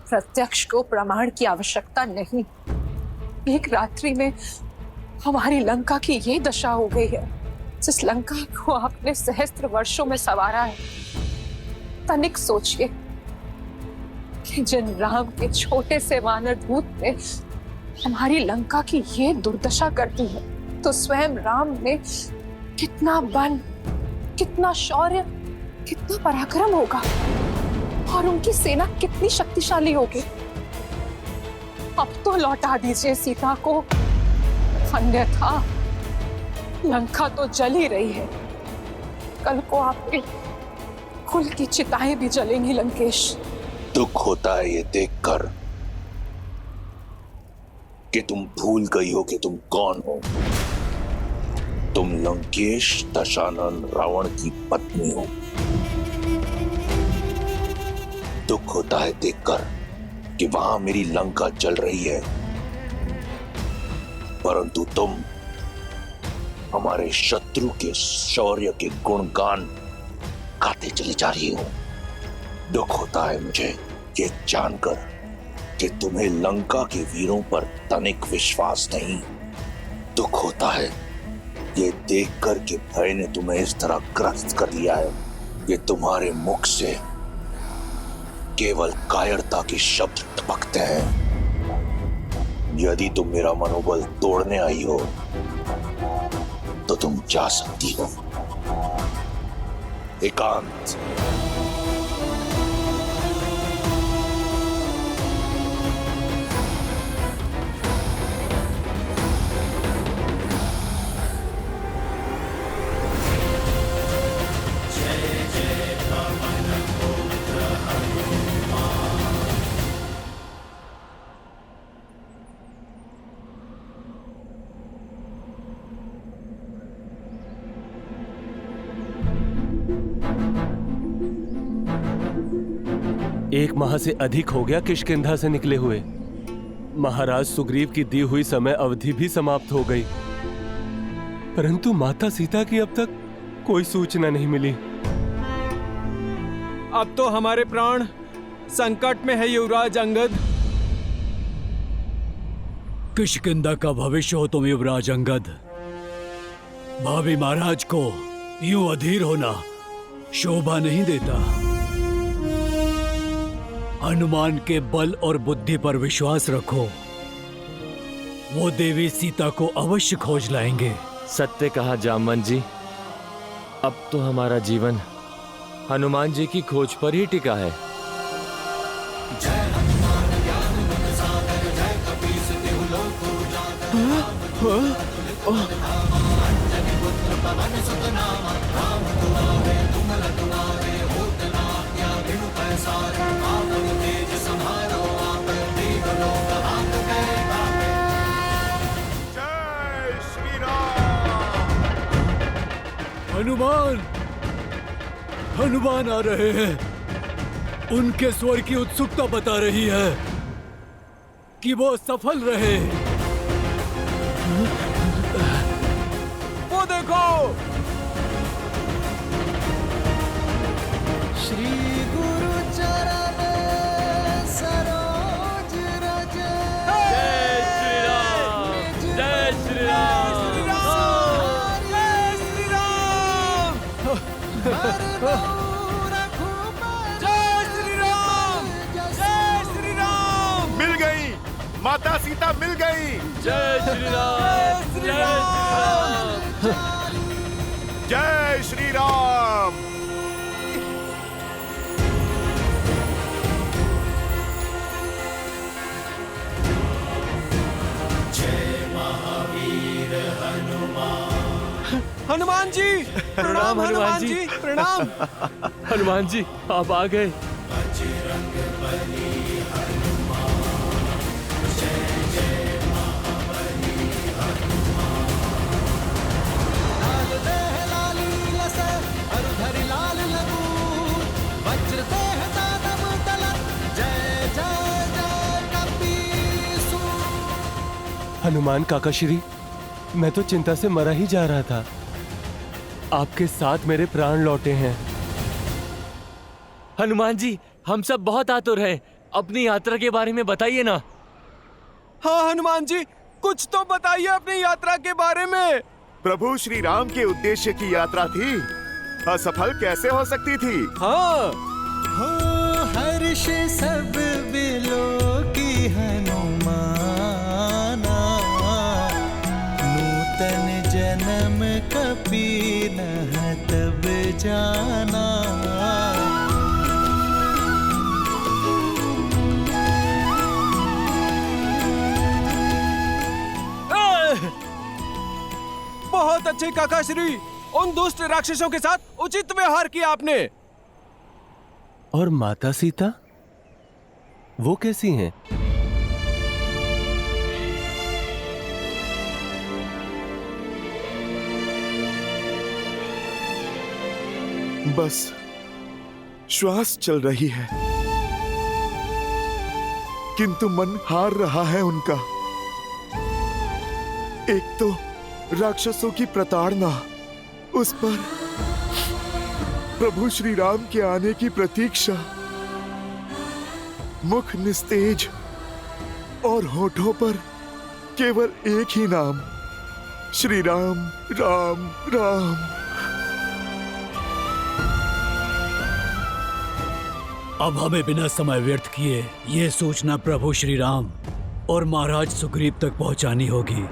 Speaker 15: प्रत्यक्ष को प्रमाण की आवश्यकता नहीं। एक रात्रि में हमारी लंका की ये दशा हो गई है। जिस लंका को आपने सहस्त्र वर्षों में संवारा है, तनिक सोचिए कि जिन राम के छोटे से वानर दूत ने हमारी लंका की ये दुर्दशा कर दी है, तो स्वयं राम में कितना बल, कितना शौर्य, कितना पराक्रम होगा और उनकी सेना कितनी शक्तिशाली होगी। अब तो लौटा दीजिए सीता को, अन्यथा लंका तो जल ही रही है। कल को आपके कुल की चिताएं भी जलेंगी लंकेश।
Speaker 10: दुख होता है ये देखकर कि तुम भूल गई हो कि तुम कौन हो। तुम लंकेश दशानन रावण की पत्नी हो। दुख होता है देखकर कि वहां मेरी लंका जल रही है, परंतु तुम हमारे शत्रु के शौर्य के गुणगान गाते चली जा रही हो। दुख होता है मुझे ये जानकर कि तुम्हें लंका के वीरों पर तनिक विश्वास नहीं। दुख होता है ये देखकर कि भय ने तुम्हें इस तरह ग्रस्त कर लिया है कि तुम्हारे मुख से केवल कायरता के शब्द टपकते हैं। यदि तुम मेरा मनोबल तोड़ने आई हो तो तुम जा सकती हो। एकांत।
Speaker 16: एक माह से अधिक हो गया किष्किंधा से निकले हुए। महाराज सुग्रीव की दी हुई समय अवधि भी समाप्त हो गई, परंतु माता सीता की अब तक कोई सूचना नहीं मिली।
Speaker 17: अब तो हमारे प्राण संकट में है युवराज अंगद।
Speaker 4: किष्किंधा का भविष्य हो तुम युवराज अंगद। भाभी महाराज को यूं अधीर होना शोभा नहीं देता। हनुमान के बल और बुद्धि पर विश्वास रखो। वो देवी सीता को अवश्य खोज लाएंगे।
Speaker 8: सत्य कहा जामवंत जी। अब तो हमारा जीवन हनुमान जी की खोज पर ही टिका है।
Speaker 4: हनुमान, हनुमान आ रहे हैं। उनके स्वर की उत्सुकता बता रही है कि वो सफल रहे।
Speaker 17: वो देखो,
Speaker 3: श्री गुरु चरण सरोज रज।
Speaker 8: जय श्री राम, जय श्री राम,
Speaker 17: जय श्री राम, जय श्री राम, जय श्री राम।
Speaker 2: मिल गई, माता सीता मिल गई।
Speaker 8: जय श्री राम, जय श्री राम,
Speaker 2: जय श्री राम।
Speaker 3: जय महावीर हनुमान।
Speaker 17: हनुमान जी प्रणाम, हनुमान जी प्रणाम।
Speaker 8: हनुमान जी आप आ गए।
Speaker 3: बजरंग बली हनुमान, जय जय महाबली हनुमान। लाल देह लाली लस, हरधरि लाल लगूर, वज्र देह दानव दलन, जय जय जय कपीसूर।
Speaker 16: हनुमान काका श्री, मैं तो चिंता से मरा ही जा रहा था। आपके साथ मेरे प्राण लौटे हैं।
Speaker 8: हनुमान जी हम सब बहुत आतुर हैं। अपनी यात्रा के बारे में बताइए ना।
Speaker 17: हाँ हनुमान जी, कुछ तो बताइए अपनी यात्रा के बारे में।
Speaker 2: प्रभु श्री राम के उद्देश्य की यात्रा थी, असफल कैसे हो सकती थी?
Speaker 17: हाँ,
Speaker 3: हो हर्ष सब बिलो की हनुमाना, नूतन जन्म कपी नह तब जाना।
Speaker 17: बहुत अच्छे काका श्री, उन दुष्ट राक्षसों के साथ उचित व्यवहार किया आपने।
Speaker 16: और माता सीता, वो कैसी हैं?
Speaker 2: बस श्वास चल रही है, किंतु मन हार रहा है उनका। एक तो राक्षसों की प्रताड़ना, उस पर प्रभु श्री राम के आने की प्रतीक्षा, मुख निस्तेज और होठों पर केवल एक ही नाम, श्री राम राम राम।
Speaker 4: अब हमें बिना समय व्यर्थ किए ये सूचना प्रभु श्री राम और महाराज सुग्रीव तक पहुंचानी होगी।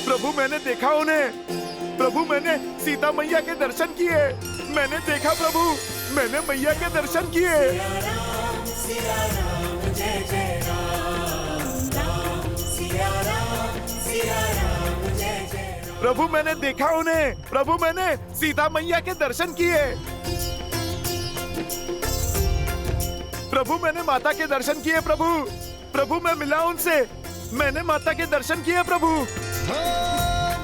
Speaker 2: प्रभु मैंने देखा उन्हें, प्रभु मैंने सीता मैया के दर्शन किए। मैंने देखा प्रभु, मैंने मैया के दर्शन किए। प्रभु मैंने देखा उन्हें, प्रभु मैंने सीता मैया के दर्शन किए। प्रभु मैंने माता के दर्शन किए। प्रभु प्रभु मैं मिला उनसे, मैंने माता के दर्शन किए। प्रभु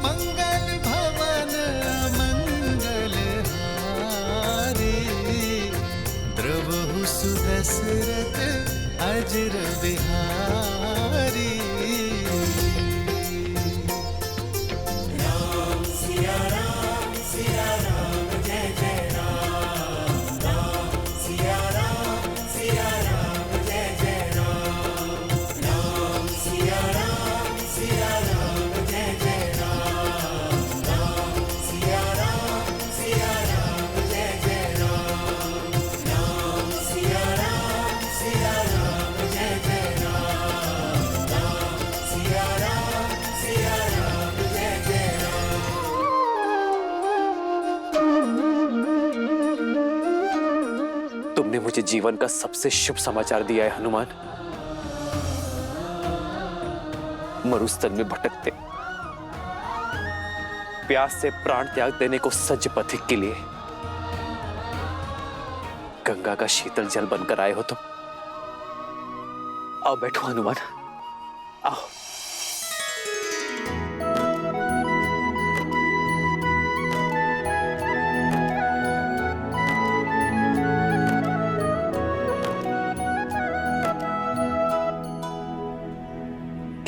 Speaker 3: मंगल भवन मंगल हारी, द्रवहु सुदशरथ अजर बिहारी। राम सिया राम जय जय राम, राम
Speaker 18: मुझे जीवन का सबसे शुभ समाचार दिया है हनुमान। मरुस्थल में भटकते, प्यास से प्राण त्याग देने को सज्ज पथिक के लिए गंगा का शीतल जल बनकर आए हो तुम। आओ बैठो हनुमान, आओ।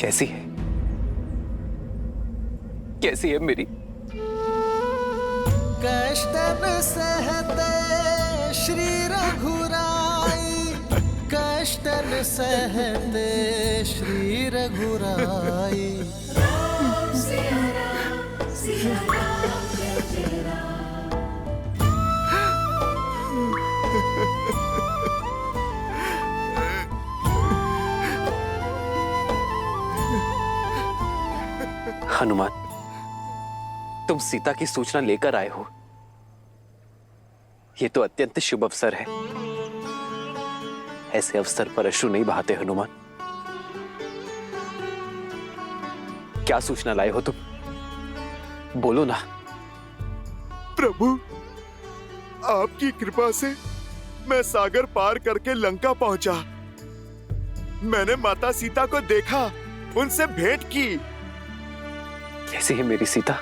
Speaker 18: कैसी है, कैसी है मेरी?
Speaker 3: कष्टन सहते श्री रघुराई, कष्टन सहते श्री रघुराई।
Speaker 5: राम सिया राम, सिया राम जय जय राम।
Speaker 18: हनुमान, तुम सीता की सूचना लेकर आए हो, यह तो अत्यंत शुभ अवसर है। ऐसे अवसर पर अश्रु नहीं बहाते हनुमान। क्या सूचना लाए हो तुम? बोलो ना।
Speaker 2: प्रभु, आपकी कृपा से मैं सागर पार करके लंका पहुंचा। मैंने माता सीता को देखा, उनसे भेंट की।
Speaker 18: कैसी है मेरी सीता?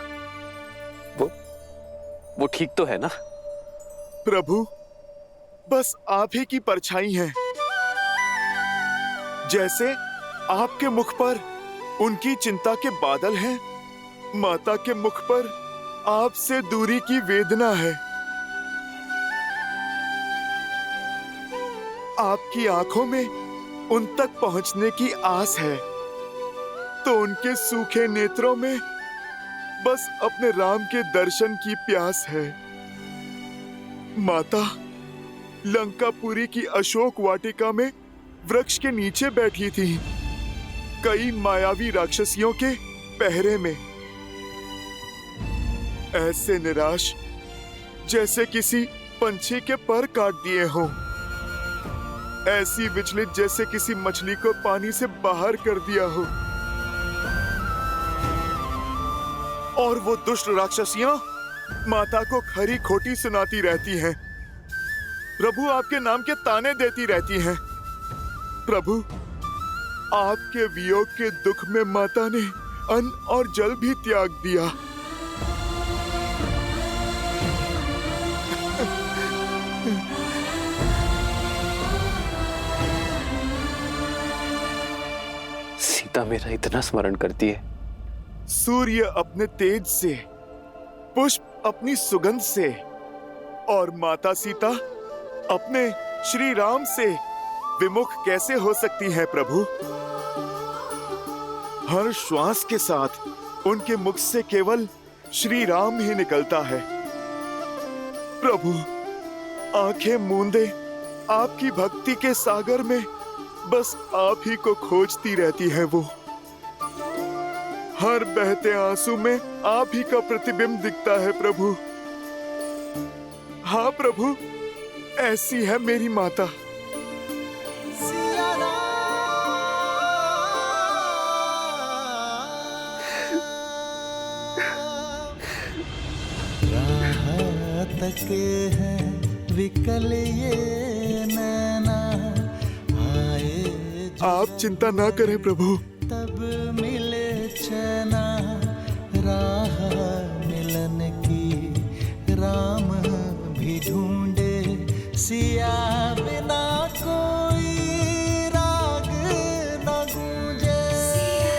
Speaker 18: वो ठीक तो है ना?
Speaker 2: प्रभु, बस आप ही की परछाई है। जैसे आपके मुख पर उनकी चिंता के बादल हैं, माता के मुख पर आपसे दूरी की वेदना है। आपकी आंखों में उन तक पहुंचने की आस है, तो उनके सूखे नेत्रों में बस अपने राम के दर्शन की प्यास है। माता लंकापुरी की अशोक वाटिका में वृक्ष के नीचे बैठी थी, कई मायावी राक्षसियों के पहरे में। ऐसे निराश जैसे किसी पंछी के पर काट दिए हों, ऐसी विचलित जैसे किसी मछली को पानी से बाहर कर दिया हो। और वो दुष्ट राक्षसियां माता को खरी खोटी सुनाती रहती हैं। प्रभु आपके नाम के ताने देती रहती हैं। प्रभु, आपके वियोग के दुख में माता ने अन्न और जल भी त्याग दिया।
Speaker 18: सीता मेरा इतना स्मरण करती है।
Speaker 2: सूर्य अपने तेज से, पुष्प अपनी सुगंध से, और माता सीता अपने श्री राम से विमुख कैसे हो सकती है प्रभु? हर श्वास के साथ उनके मुख से केवल श्री राम ही निकलता है। प्रभु, आंखें मूंदे आपकी भक्ति के सागर में बस आप ही को खोजती रहती है वो। हर बहते आंसू में आप ही का प्रतिबिंब दिखता है प्रभु। हाँ प्रभु, ऐसी है मेरी माता।
Speaker 3: तके हैं विकल ये नैना, आए
Speaker 2: आप चिंता ना करें प्रभु।
Speaker 3: तब मिले चैना, राह मिलन की राम भी ढूंढे, सिया बिना कोई राग न गूंजे। सिया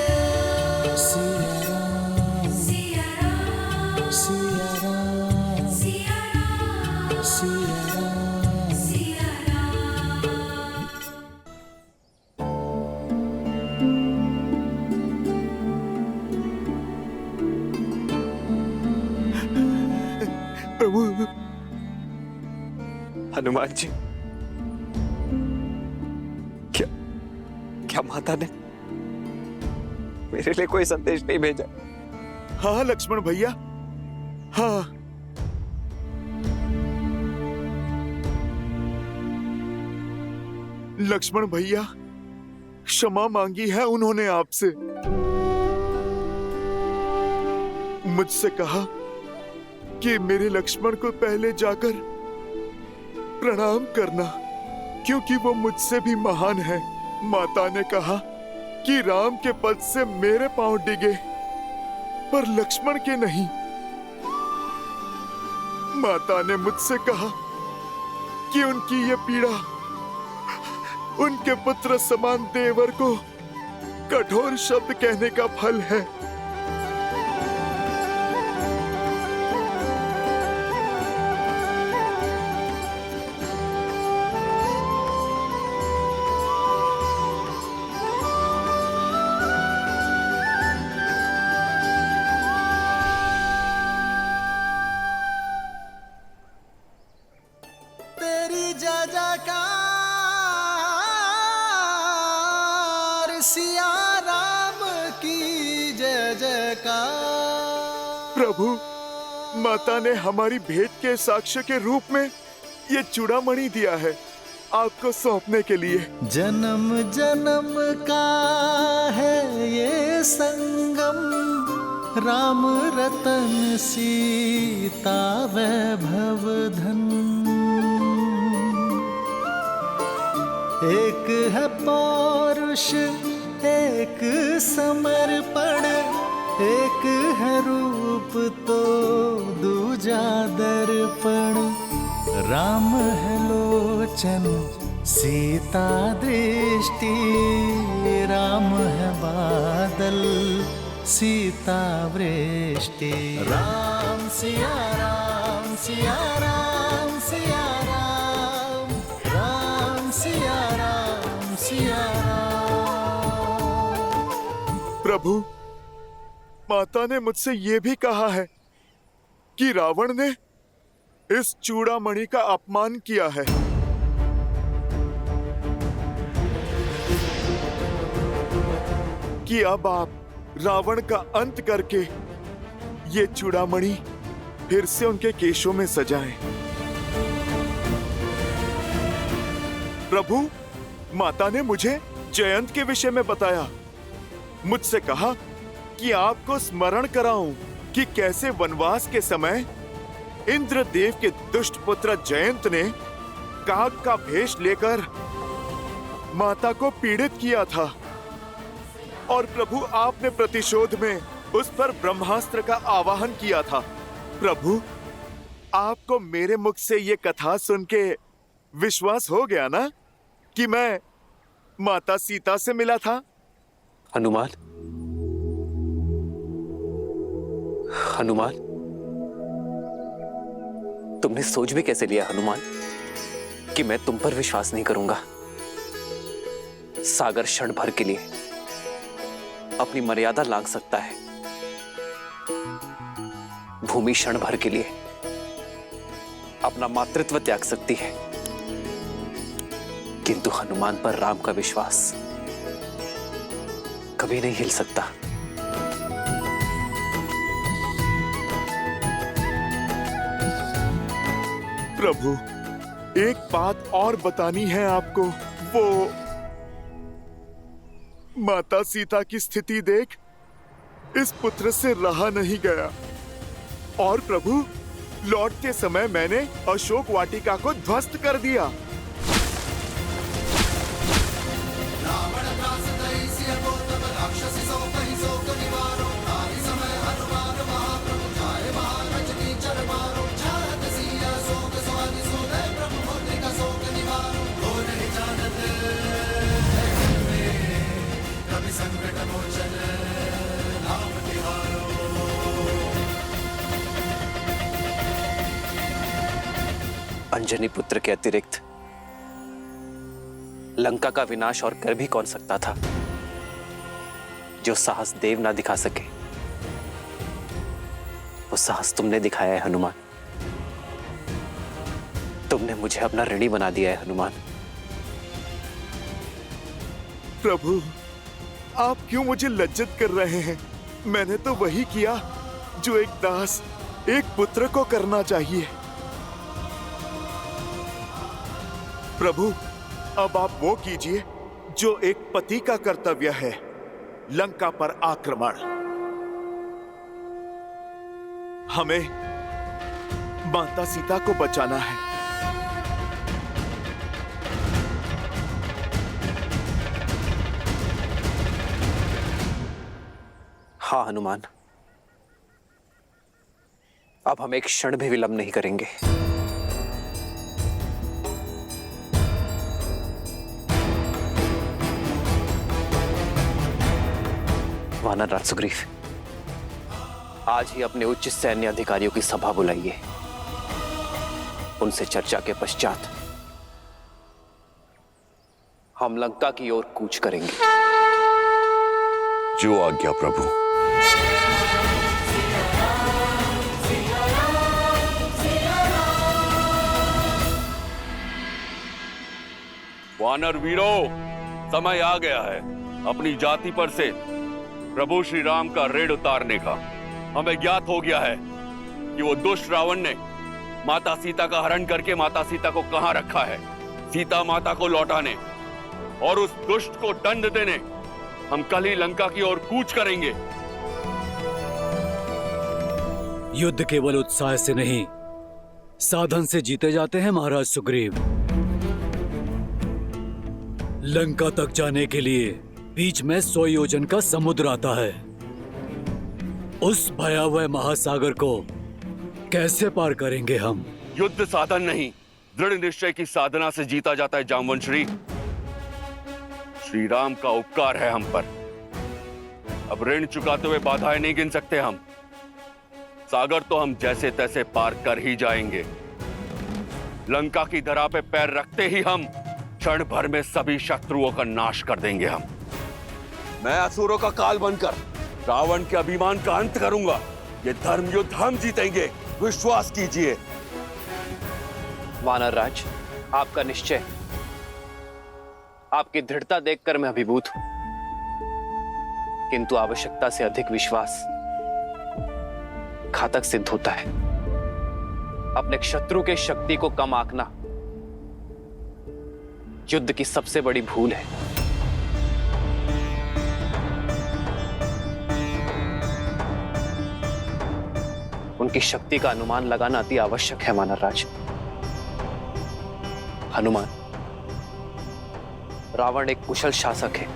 Speaker 3: राम, सिया राम, सिया राम, सिया राम, सिया राम, सिया राम।
Speaker 2: प्रभु।
Speaker 18: हनुमान जी, क्या माता ने मेरे लिए कोई संदेश नहीं भेजा?
Speaker 2: हाँ लक्ष्मण भैया, हाँ। लक्ष्मण भैया, क्षमा मांगी है उन्होंने आपसे। मुझसे कहा कि मेरे लक्ष्मण को पहले जाकर प्रणाम करना, क्योंकि वो मुझसे भी महान है। माता ने कहा कि राम के पद से मेरे पांव डिगे, पर लक्ष्मण के नहीं। माता ने मुझसे कहा कि उनकी ये पीड़ा उनके पुत्र समान देवर को कठोर शब्द कहने का फल है।
Speaker 3: तेरी जय जयकार, सिया राम की जय जयकार।
Speaker 2: प्रभु, माता ने हमारी भेंट के साक्ष्य के रूप में ये चूड़ामणि दिया है आपको सौंपने के लिए।
Speaker 3: जन्म जन्म का है ये संगम, राम रतन सीता वैभव धन। एक है पौरुष एक समर्पण, एक है रूप तो दूजा दर्पण। राम है लोचन सीता दृष्टि, राम है बादल सीता वृष्टि। राम सिया राम सिया राम सिया राम, राम सिया राम सिया राम।
Speaker 2: प्रभु, माता ने मुझसे ये भी कहा है कि रावण ने इस चूड़ामणि का अपमान किया है। कि अब आप रावण का अंत करके ये चूड़ामणि फिर से उनके केशों में सजाएं। प्रभु, माता ने मुझे जयंत के विषय में बताया। मुझसे कहा कि आपको स्मरण कराऊं कि कैसे वनवास के समय इंद्रदेव के दुष्ट पुत्र जयंत ने काग का भेष लेकर माता को पीड़ित किया था, और प्रभु आपने प्रतिशोध में उस पर ब्रह्मास्त्र का आवाहन किया था। प्रभु, आपको मेरे मुख से ये कथा सुन के विश्वास हो गया ना कि मैं माता सीता से मिला था?
Speaker 18: हनुमान, हनुमान, तुमने सोच भी कैसे लिया हनुमान कि मैं तुम पर विश्वास नहीं करूंगा? सागर क्षण भर के लिए अपनी मर्यादा लांघ सकता है, भूमि क्षण भर के लिए अपना मातृत्व त्याग सकती है, किंतु हनुमान पर राम का विश्वास कभी नहीं हिल सकता।
Speaker 2: प्रभु, एक बात और बतानी है आपको। वो माता सीता की स्थिति देख इस पुत्र से रहा नहीं गया, और प्रभु, लौटते समय मैंने अशोक वाटिका को ध्वस्त कर दिया।
Speaker 18: अंजनी पुत्र के अतिरिक्त लंका का विनाश और कर भी कौन सकता था? जो साहस देव ना दिखा सके, वो साहस तुमने दिखाया है हनुमान। तुमने मुझे अपना ऋणी बना दिया है हनुमान।
Speaker 2: प्रभु, आप क्यों मुझे लज्जित कर रहे हैं? मैंने तो वही किया जो एक दास एक पुत्र को करना चाहिए। प्रभु, अब आप वो कीजिए जो एक पति का कर्तव्य है, लंका पर आक्रमण। हमें माता सीता को बचाना है।
Speaker 18: हाँ हनुमान, अब हम एक क्षण भी विलंब नहीं करेंगे। वानर राज सुग्रीव, आज ही अपने उच्च सैन्य अधिकारियों की सभा बुलाइए। उनसे चर्चा के पश्चात हम लंका की ओर कूच करेंगे।
Speaker 10: जो आज्ञा प्रभु।
Speaker 19: वानर वीरों, समय आ गया है अपनी जाति पर से प्रभु श्री राम का ऋण उतारने का। हमें ज्ञात हो गया है कि वो दुष्ट रावण ने माता सीता का हरण करके माता सीता को कहां रखा है। सीता माता को लौटाने और उस दुष्ट को दंड देने हम कल ही लंका की ओर कूच करेंगे।
Speaker 4: युद्ध केवल उत्साह से नहीं, साधन से जीते जाते हैं महाराज सुग्रीव। लंका तक जाने के लिए बीच में 100 योजन का समुद्र आता है। उस भयावह महासागर को कैसे पार करेंगे हम?
Speaker 19: युद्ध साधन नहीं, दृढ़ निश्चय की साधना से जीता जाता है जामवंशी। श्री राम का उपकार है हम पर। अब ऋण चुकाते हुए बाधाएं नहीं गिन सकते हम। सागर तो हम जैसे तैसे पार कर ही जाएंगे। लंका की धरा पे पैर रखते ही हम क्षण भर में सभी शत्रुओं का नाश कर देंगे हम। मैं असुरों का काल बनकर रावण के अभिमान का अंत करूंगा। ये धर्म युद्ध हम जीतेंगे, विश्वास कीजिए।
Speaker 18: वानर राज, आपका निश्चय, आपकी दृढ़ता देखकर मैं अभिभूत हूं, किंतु आवश्यकता से अधिक विश्वास घातक सिद्ध होता है। अपने शत्रु के शक्ति को कम आंकना युद्ध की सबसे बड़ी भूल है। उनकी शक्ति का अनुमान लगाना अति आवश्यक है वानर राज। हनुमान, रावण एक कुशल शासक है।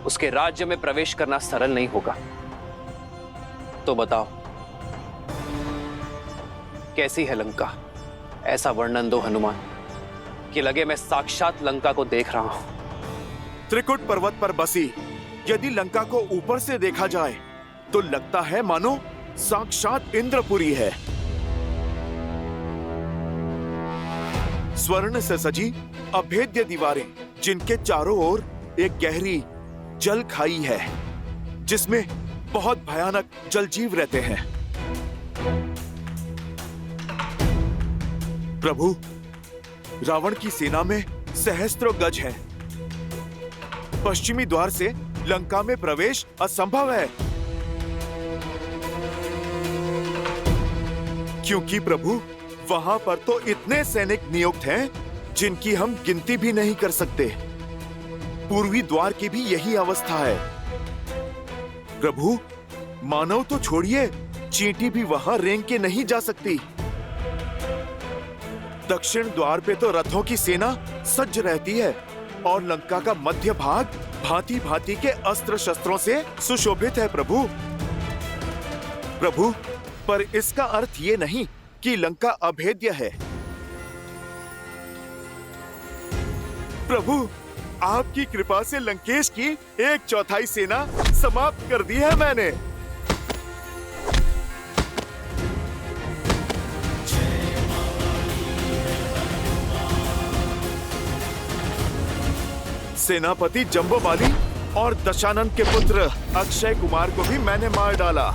Speaker 18: उसके राज्य में प्रवेश करना सरल नहीं होगा। तो बताओ, कैसी है लंका? ऐसा वर्णन दो हनुमान कि लगे मैं साक्षात लंका को देख रहा हूं।
Speaker 2: त्रिकुट पर्वत पर बसी यदि लंका को ऊपर से देखा जाए तो लगता है मानो साक्षात इंद्रपुरी है। स्वर्ण से सजी अभेद्य दीवारें, जिनके चारों ओर एक गहरी जल खाई है जिसमें बहुत भयानक जलजीव रहते हैं। प्रभु, रावण की सेना में सहस्त्रों गज है। पश्चिमी द्वार से लंका में प्रवेश असंभव है, क्योंकि प्रभु वहां पर तो इतने सैनिक नियुक्त हैं जिनकी हम गिनती भी नहीं कर सकते। पूर्वी द्वार की भी यही अवस्था है। प्रभु, मानव तो छोड़िए, चींटी भी वहां रेंग के नहीं जा सकती। दक्षिण द्वार पे तो रथों की सेना सज्ज रहती है और लंका का मध्य भाग भांति भांति के अस्त्र शस्त्रों से सुशोभित है। प्रभु, पर इसका अर्थ ये नहीं कि लंका अभेद्य है। प्रभु, आपकी कृपा से लंकेश की 1/4 सेना समाप्त कर दी है मैंने। सेनापति जंबोबाली और दशानन के पुत्र अक्षय कुमार को भी मैंने मार डाला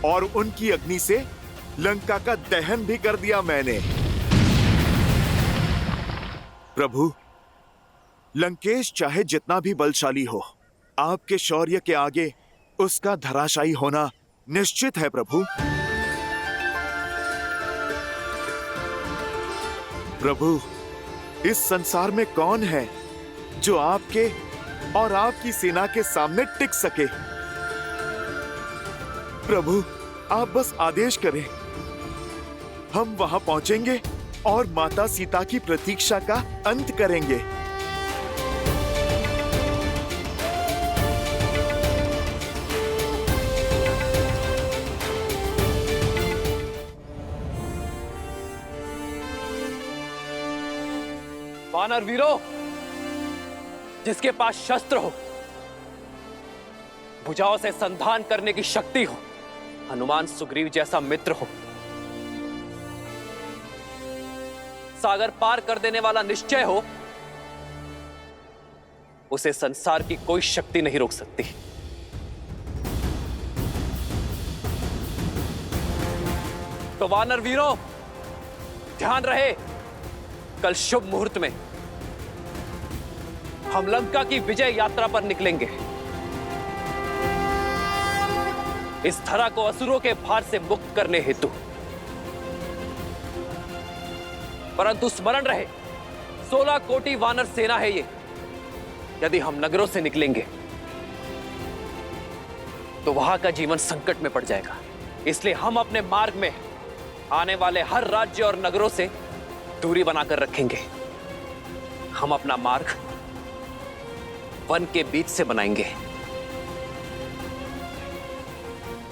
Speaker 2: और उनकी अग्नि से लंका का दहन भी कर दिया मैंने। प्रभु, लंकेश चाहे जितना भी बलशाली हो, आपके शौर्य के आगे उसका धराशायी होना निश्चित है। प्रभु, प्रभु, इस संसार में कौन है जो आपके और आपकी सेना के सामने टिक सके? प्रभु, आप बस आदेश करें, हम वहां पहुंचेंगे और माता सीता की प्रतीक्षा का अंत करेंगे।
Speaker 18: वानर वीरों, जिसके पास शस्त्र हो, भुजाओं से संधान करने की शक्ति हो, हनुमान सुग्रीव जैसा मित्र हो, सागर पार कर देने वाला निश्चय हो, उसे संसार की कोई शक्ति नहीं रोक सकती। तो वानर वीरों, ध्यान रहे, कल शुभ मुहूर्त में हम लंका की विजय यात्रा पर निकलेंगे। इस धरा को असुरों के भार से मुक्त करने हेतु। परंतु स्मरण रहे, 16 कोटि वानर सेना है ये। यदि हम नगरों से निकलेंगे तो वहां का जीवन संकट में पड़ जाएगा। इसलिए हम अपने मार्ग में आने वाले हर राज्य और नगरों से दूरी बनाकर रखेंगे। हम अपना मार्ग वन के बीच से बनाएंगे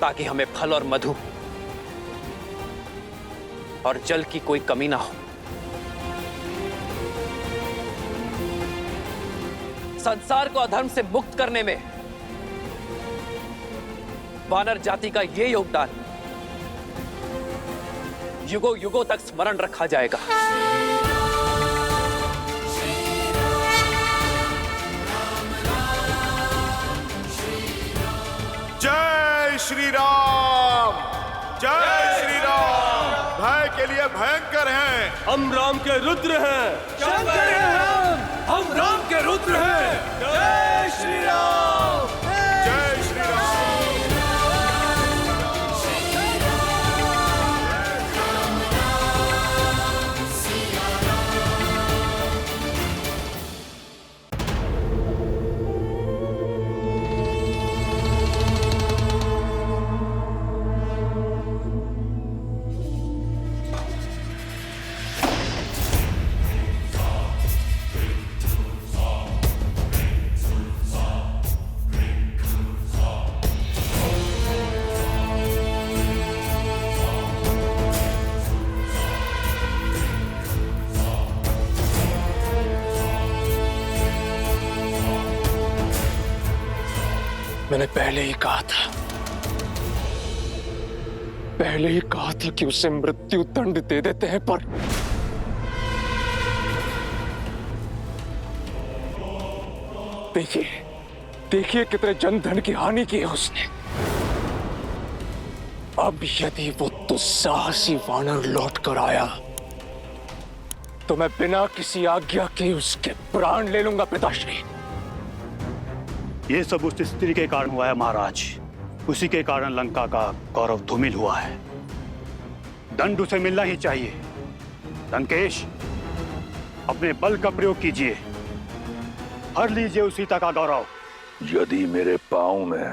Speaker 18: ताकि हमें फल और मधु और जल की कोई कमी ना हो। संसार को अधर्म से मुक्त करने में वानर जाति का यह योगदान युगों युगों तक स्मरण रखा जाएगा।
Speaker 2: जय श्री राम, जय श्री राम। भय के लिए भयंकर हैं,
Speaker 16: हम राम के रुद्र हैं।
Speaker 4: शंकर हैं हम राम के रुद्र हैं। जय श्री राम,
Speaker 2: जय श्री राम।
Speaker 1: मैंने पहले ही कहा था कि उसे मृत्यु दंड दे देते हैं, पर देखिए कितने जनधन की हानि की है उसने। अब यदि वो दुस्साहसी वानर लौट कर आया तो मैं बिना किसी आज्ञा के उसके प्राण ले लूंगा पिताश्री।
Speaker 20: ये सब उस स्त्री के कारण हुआ है महाराज। उसी के कारण लंका का गौरव धूमिल हुआ है। दंड उसे मिलना ही चाहिए। लंकेश, अपने बल का प्रयोग कीजिए, हर लीजिए उस सीता का गौरव।
Speaker 10: यदि मेरे पांव में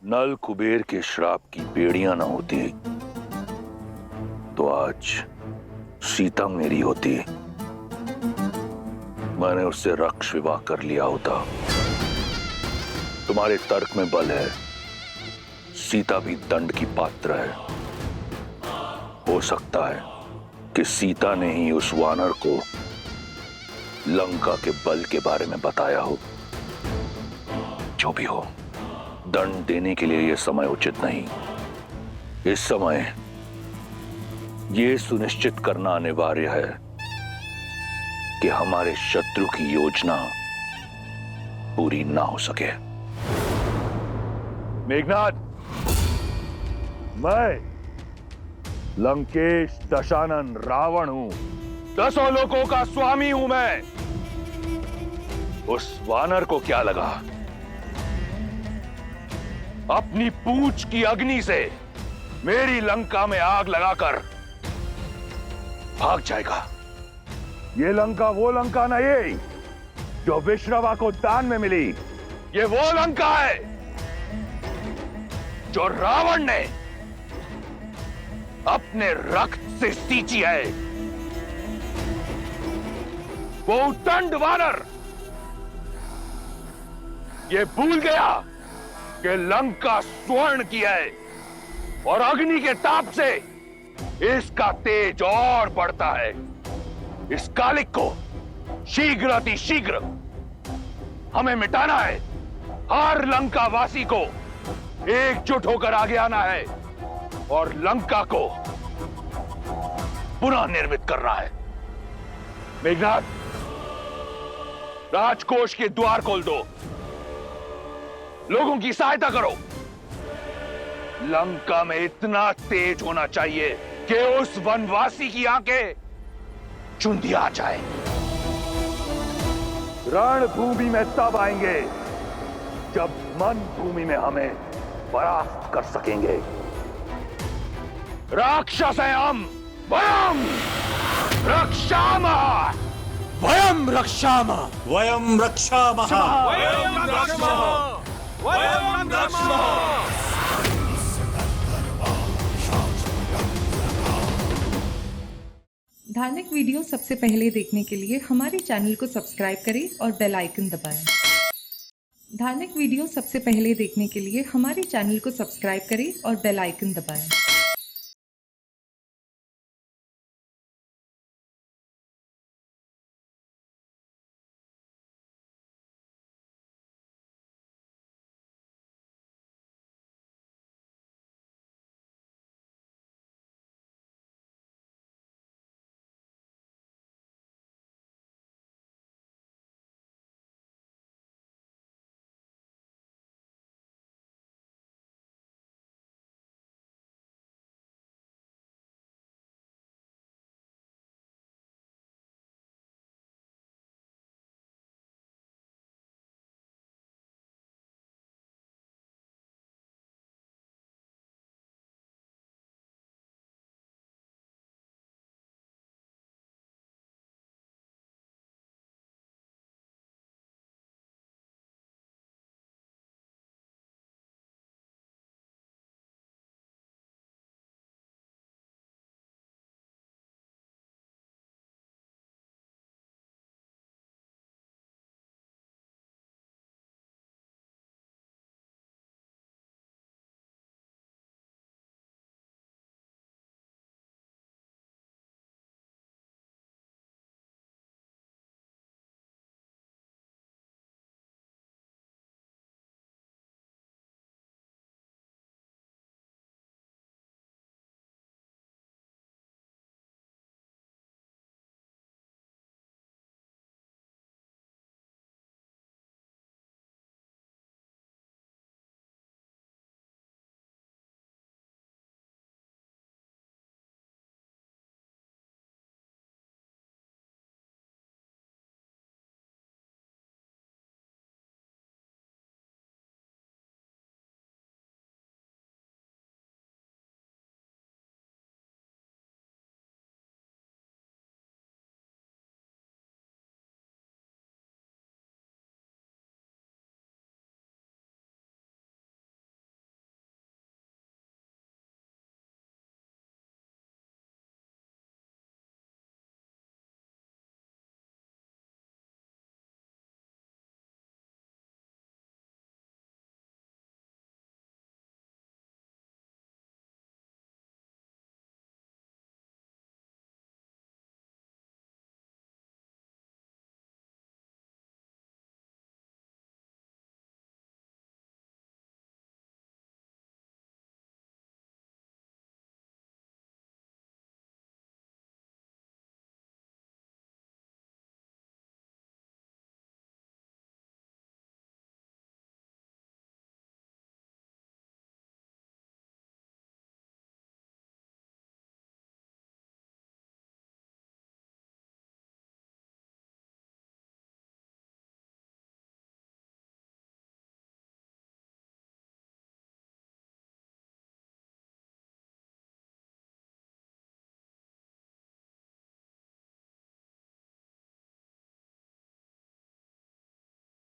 Speaker 10: नल कुबेर के श्राप की बेड़ियां न होती तो आज सीता मेरी होती। मैंने उससे रक्ष विवाह कर लिया होता। तुम्हारे तर्क में बल है, सीता भी दंड की पात्र है। हो सकता है कि सीता ने ही उस वानर को लंका के बल के बारे में बताया हो। जो भी हो, दंड देने के लिए यह समय उचित नहीं। इस समय यह सुनिश्चित करना अनिवार्य है कि हमारे शत्रु की योजना पूरी ना हो सके। मेघनाथ, मैं लंकेश दशानन रावण हूं। 10 लोकों का स्वामी हूं मैं। उस वानर को क्या लगा? अपनी पूंछ की अग्नि से मेरी लंका में आग लगाकर भाग जाएगा। ये लंका वो लंका नहीं जो विश्रवा को दान में मिली। ये वो लंका है जो रावण ने अपने रक्त से सींची है। वो उद्दंड वानर ये भूल गया कि लंका स्वर्ण की है और अग्नि के ताप से इसका तेज और बढ़ता है। इस कालिक को शीघ्र अति शीघ्र हमें मिटाना है। हर लंका वासी को एकजुट होकर आगे आना है और लंका को पुनः निर्मित करना है। मेघनाथ, राजकोष के द्वार खोल दो, लोगों की सहायता करो। लंका में इतना तेज होना चाहिए कि उस वनवासी की आंखें चुंधिया जाए। रणभूमि में तब आएंगे जब मन भूमि में हमें परास्त कर सकेंगे। राक्षस हैं हम, वयम रक्षामः,
Speaker 3: वयम रक्षामः, वयम रक्षामः,
Speaker 10: वयम रक्षामः,
Speaker 3: वयम रक्षामः।
Speaker 14: धार्मिक वीडियो सबसे पहले देखने के लिए हमारे चैनल को सब्सक्राइब करें और बेल आइकन दबाएं। धार्मिक वीडियो सबसे पहले देखने के लिए हमारे चैनल को सब्सक्राइब करें और बेल आइकन दबाएं।